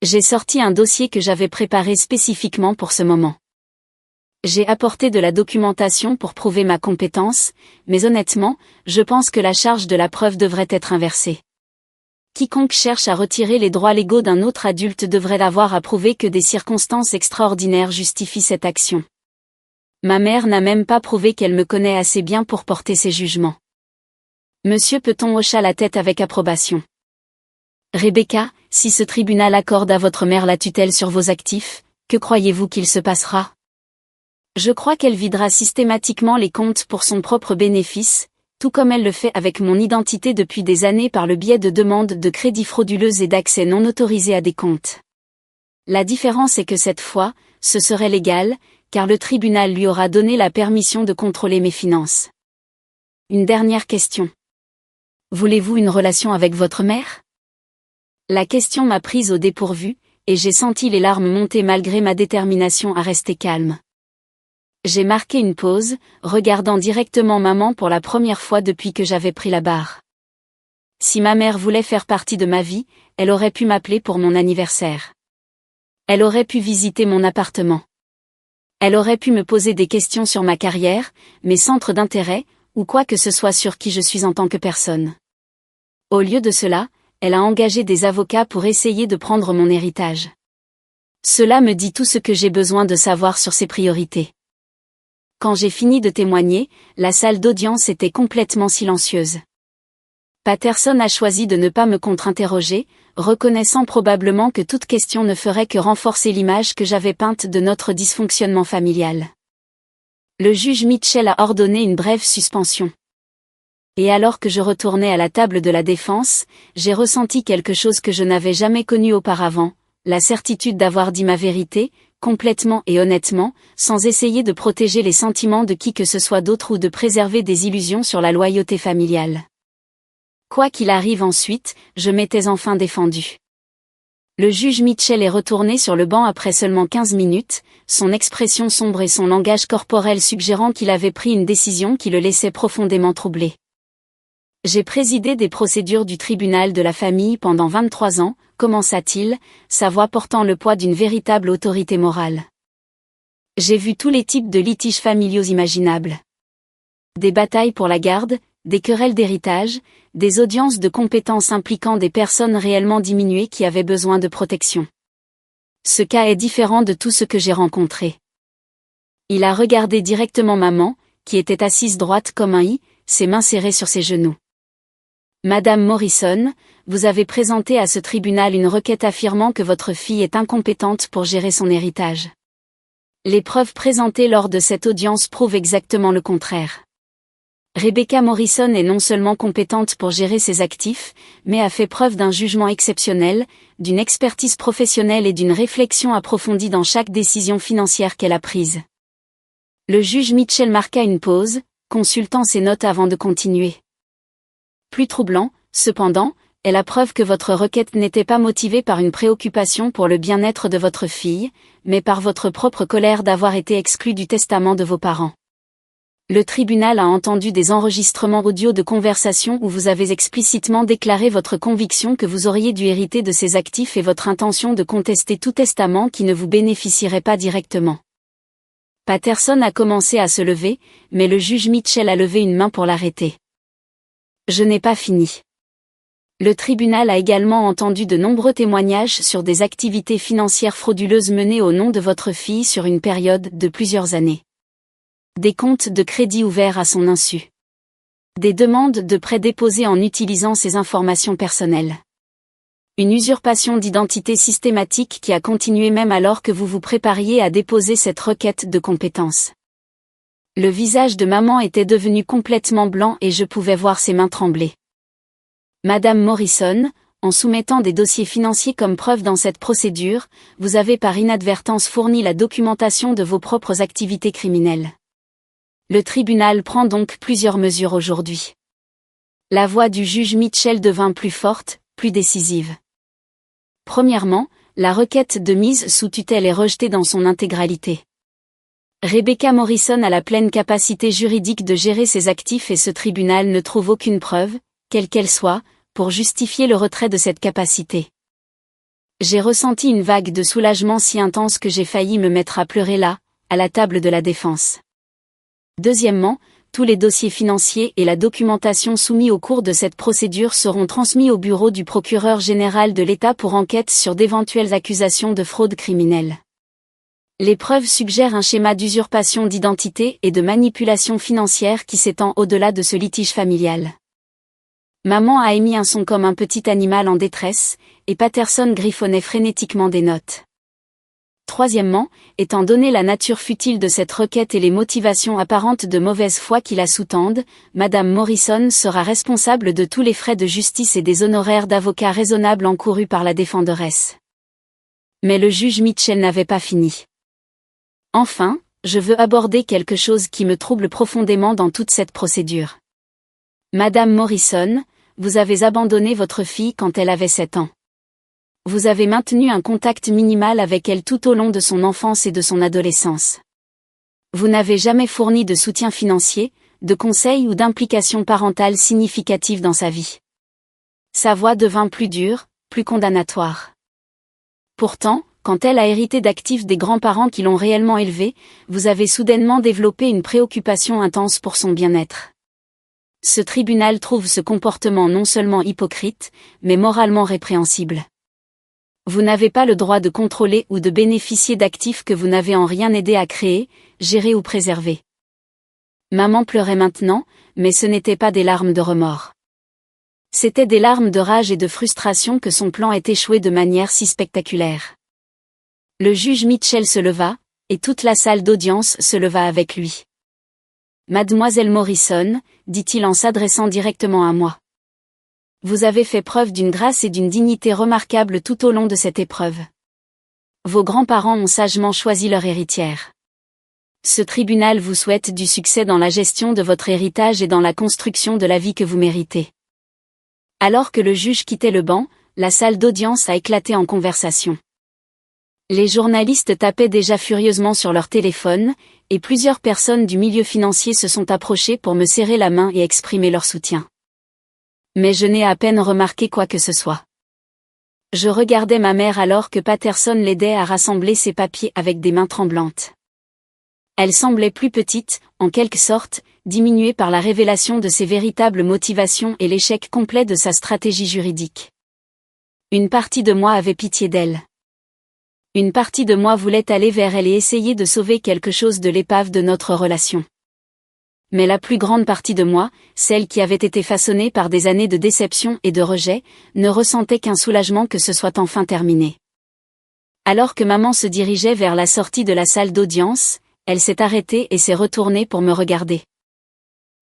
J'ai sorti un dossier que j'avais préparé spécifiquement pour ce moment. J'ai apporté de la documentation pour prouver ma compétence, mais honnêtement, je pense que la charge de la preuve devrait être inversée. Quiconque cherche à retirer les droits légaux d'un autre adulte devrait avoir à prouver que des circonstances extraordinaires justifient cette action. Ma mère n'a même pas prouvé qu'elle me connaît assez bien pour porter ses jugements. Monsieur Peton hocha la tête avec approbation. Rebecca, si ce tribunal accorde à votre mère la tutelle sur vos actifs, que croyez-vous qu'il se passera? Je crois qu'elle videra systématiquement les comptes pour son propre bénéfice, tout comme elle le fait avec mon identité depuis des années par le biais de demandes de crédit frauduleuses et d'accès non autorisé à des comptes. La différence est que cette fois, ce serait légal, car le tribunal lui aura donné la permission de contrôler mes finances. Une dernière question. Voulez-vous une relation avec votre mère? La question m'a prise au dépourvu, et j'ai senti les larmes monter malgré ma détermination à rester calme. J'ai marqué une pause, regardant directement maman pour la première fois depuis que j'avais pris la barre. Si ma mère voulait faire partie de ma vie, elle aurait pu m'appeler pour mon anniversaire. Elle aurait pu visiter mon appartement. Elle aurait pu me poser des questions sur ma carrière, mes centres d'intérêt, ou quoi que ce soit sur qui je suis en tant que personne. Au lieu de cela, elle a engagé des avocats pour essayer de prendre mon héritage. Cela me dit tout ce que j'ai besoin de savoir sur ses priorités. Quand j'ai fini de témoigner, la salle d'audience était complètement silencieuse. Patterson a choisi de ne pas me contre-interroger, reconnaissant probablement que toute question ne ferait que renforcer l'image que j'avais peinte de notre dysfonctionnement familial. Le juge Mitchell a ordonné une brève suspension. Et alors que je retournais à la table de la défense, j'ai ressenti quelque chose que je n'avais jamais connu auparavant, la certitude d'avoir dit ma vérité, complètement et honnêtement, sans essayer de protéger les sentiments de qui que ce soit d'autre ou de préserver des illusions sur la loyauté familiale. Quoi qu'il arrive ensuite, je m'étais enfin défendu. Le juge Mitchell est retourné sur le banc après seulement 15 minutes, son expression sombre et son langage corporel suggérant qu'il avait pris une décision qui le laissait profondément troublé. J'ai présidé des procédures du tribunal de la famille pendant 23 ans, commença-t-il, sa voix portant le poids d'une véritable autorité morale. J'ai vu tous les types de litiges familiaux imaginables. Des batailles pour la garde, des querelles d'héritage, des audiences de compétences impliquant des personnes réellement diminuées qui avaient besoin de protection. Ce cas est différent de tout ce que j'ai rencontré. Il a regardé directement maman, qui était assise droite comme un i, ses mains serrées sur ses genoux. Madame Morrison, vous avez présenté à ce tribunal une requête affirmant que votre fille est incompétente pour gérer son héritage. Les preuves présentées lors de cette audience prouvent exactement le contraire. Rebecca Morrison est non seulement compétente pour gérer ses actifs, mais a fait preuve d'un jugement exceptionnel, d'une expertise professionnelle et d'une réflexion approfondie dans chaque décision financière qu'elle a prise. Le juge Mitchell marqua une pause, consultant ses notes avant de continuer. Plus troublant, cependant, est la preuve que votre requête n'était pas motivée par une préoccupation pour le bien-être de votre fille, mais par votre propre colère d'avoir été exclue du testament de vos parents. Le tribunal a entendu des enregistrements audio de conversations où vous avez explicitement déclaré votre conviction que vous auriez dû hériter de ces actifs et votre intention de contester tout testament qui ne vous bénéficierait pas directement. Patterson a commencé à se lever, mais le juge Mitchell a levé une main pour l'arrêter. Je n'ai pas fini. Le tribunal a également entendu de nombreux témoignages sur des activités financières frauduleuses menées au nom de votre fille sur une période de plusieurs années. Des comptes de crédit ouverts à son insu. Des demandes de prêts déposées en utilisant ses informations personnelles. Une usurpation d'identité systématique qui a continué même alors que vous vous prépariez à déposer cette requête de compétence. Le visage de maman était devenu complètement blanc et je pouvais voir ses mains trembler. Madame Morrison, en soumettant des dossiers financiers comme preuve dans cette procédure, vous avez par inadvertance fourni la documentation de vos propres activités criminelles. Le tribunal prend donc plusieurs mesures aujourd'hui. La voix du juge Mitchell devint plus forte, plus décisive. Premièrement, la requête de mise sous tutelle est rejetée dans son intégralité. Rebecca Morrison a la pleine capacité juridique de gérer ses actifs et ce tribunal ne trouve aucune preuve, quelle qu'elle soit, pour justifier le retrait de cette capacité. J'ai ressenti une vague de soulagement si intense que j'ai failli me mettre à pleurer là, à la table de la défense. Deuxièmement, tous les dossiers financiers et la documentation soumis au cours de cette procédure seront transmis au bureau du procureur général de l'État pour enquête sur d'éventuelles accusations de fraude criminelle. Les preuves suggèrent un schéma d'usurpation d'identité et de manipulation financière qui s'étend au-delà de ce litige familial. Maman a émis un son comme un petit animal en détresse, et Patterson griffonnait frénétiquement des notes. Troisièmement, étant donné la nature futile de cette requête et les motivations apparentes de mauvaise foi qui la sous-tendent, Madame Morrison sera responsable de tous les frais de justice et des honoraires d'avocat raisonnables encourus par la défenderesse. Mais le juge Mitchell n'avait pas fini. Enfin, je veux aborder quelque chose qui me trouble profondément dans toute cette procédure. Madame Morrison, vous avez abandonné votre fille quand elle avait 7 ans. Vous avez maintenu un contact minimal avec elle tout au long de son enfance et de son adolescence. Vous n'avez jamais fourni de soutien financier, de conseils ou d'implication parentale significative dans sa vie. Sa voix devint plus dure, plus condamnatoire. Pourtant, quand elle a hérité d'actifs des grands-parents qui l'ont réellement élevée, vous avez soudainement développé une préoccupation intense pour son bien-être. Ce tribunal trouve ce comportement non seulement hypocrite, mais moralement répréhensible. Vous n'avez pas le droit de contrôler ou de bénéficier d'actifs que vous n'avez en rien aidé à créer, gérer ou préserver. Maman pleurait maintenant, mais ce n'était pas des larmes de remords. C'étaient des larmes de rage et de frustration que son plan ait échoué de manière si spectaculaire. Le juge Mitchell se leva, et toute la salle d'audience se leva avec lui. Mademoiselle Morrison, dit-il en s'adressant directement à moi. Vous avez fait preuve d'une grâce et d'une dignité remarquables tout au long de cette épreuve. Vos grands-parents ont sagement choisi leur héritière. Ce tribunal vous souhaite du succès dans la gestion de votre héritage et dans la construction de la vie que vous méritez. Alors que le juge quittait le banc, la salle d'audience a éclaté en conversation. Les journalistes tapaient déjà furieusement sur leur téléphone, et plusieurs personnes du milieu financier se sont approchées pour me serrer la main et exprimer leur soutien. Mais je n'ai à peine remarqué quoi que ce soit. Je regardais ma mère alors que Patterson l'aidait à rassembler ses papiers avec des mains tremblantes. Elle semblait plus petite, en quelque sorte, diminuée par la révélation de ses véritables motivations et l'échec complet de sa stratégie juridique. Une partie de moi avait pitié d'elle. Une partie de moi voulait aller vers elle et essayer de sauver quelque chose de l'épave de notre relation. Mais la plus grande partie de moi, celle qui avait été façonnée par des années de déception et de rejet, ne ressentait qu'un soulagement que ce soit enfin terminé. Alors que maman se dirigeait vers la sortie de la salle d'audience, elle s'est arrêtée et s'est retournée pour me regarder.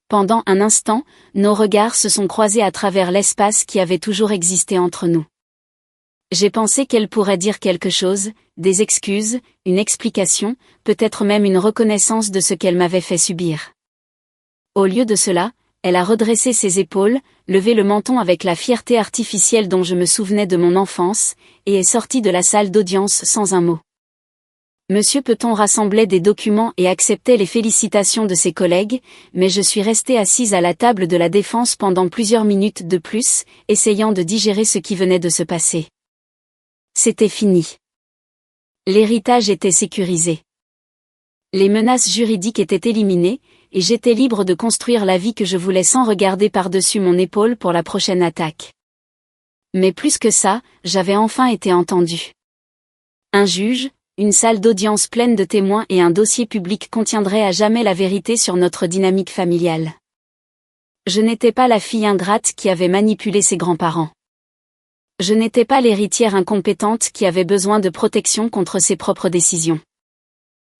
Pendant un instant, nos regards se sont croisés à travers l'espace qui avait toujours existé entre nous. J'ai pensé qu'elle pourrait dire quelque chose, des excuses, une explication, peut-être même une reconnaissance de ce qu'elle m'avait fait subir. Au lieu de cela, elle a redressé ses épaules, levé le menton avec la fierté artificielle dont je me souvenais de mon enfance, et est sortie de la salle d'audience sans un mot. Monsieur Peton rassemblait des documents et acceptait les félicitations de ses collègues, mais je suis restée assise à la table de la défense pendant plusieurs minutes de plus, essayant de digérer ce qui venait de se passer. C'était fini. L'héritage était sécurisé. Les menaces juridiques étaient éliminées, et j'étais libre de construire la vie que je voulais sans regarder par-dessus mon épaule pour la prochaine attaque. Mais plus que ça, j'avais enfin été entendue. Un juge, une salle d'audience pleine de témoins et un dossier public contiendraient à jamais la vérité sur notre dynamique familiale. Je n'étais pas la fille ingrate qui avait manipulé ses grands-parents. Je n'étais pas l'héritière incompétente qui avait besoin de protection contre ses propres décisions.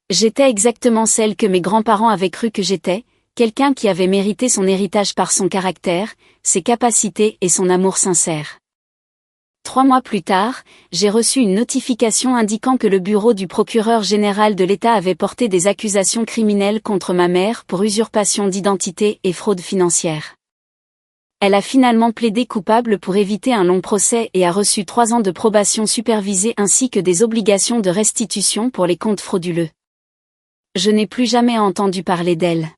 J'étais exactement celle que mes grands-parents avaient cru que j'étais, quelqu'un qui avait mérité son héritage par son caractère, ses capacités et son amour sincère. 3 mois plus tard, j'ai reçu une notification indiquant que le bureau du procureur général de l'État avait porté des accusations criminelles contre ma mère pour usurpation d'identité et fraude financière. Elle a finalement plaidé coupable pour éviter un long procès et a reçu 3 ans de probation supervisée ainsi que des obligations de restitution pour les comptes frauduleux. Je n'ai plus jamais entendu parler d'elle.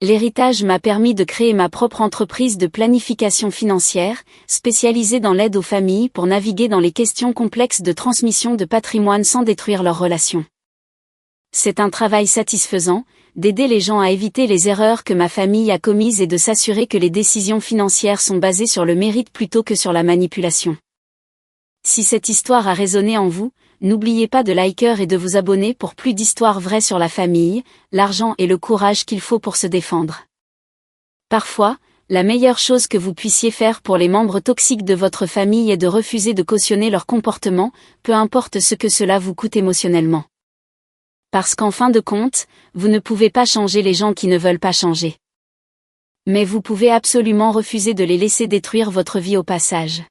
L'héritage m'a permis de créer ma propre entreprise de planification financière, spécialisée dans l'aide aux familles pour naviguer dans les questions complexes de transmission de patrimoine sans détruire leurs relations. C'est un travail satisfaisant, d'aider les gens à éviter les erreurs que ma famille a commises et de s'assurer que les décisions financières sont basées sur le mérite plutôt que sur la manipulation. Si cette histoire a résonné en vous, n'oubliez pas de liker et de vous abonner pour plus d'histoires vraies sur la famille, l'argent et le courage qu'il faut pour se défendre. Parfois, la meilleure chose que vous puissiez faire pour les membres toxiques de votre famille est de refuser de cautionner leur comportement, peu importe ce que cela vous coûte émotionnellement. Parce qu'en fin de compte, vous ne pouvez pas changer les gens qui ne veulent pas changer. Mais vous pouvez absolument refuser de les laisser détruire votre vie au passage.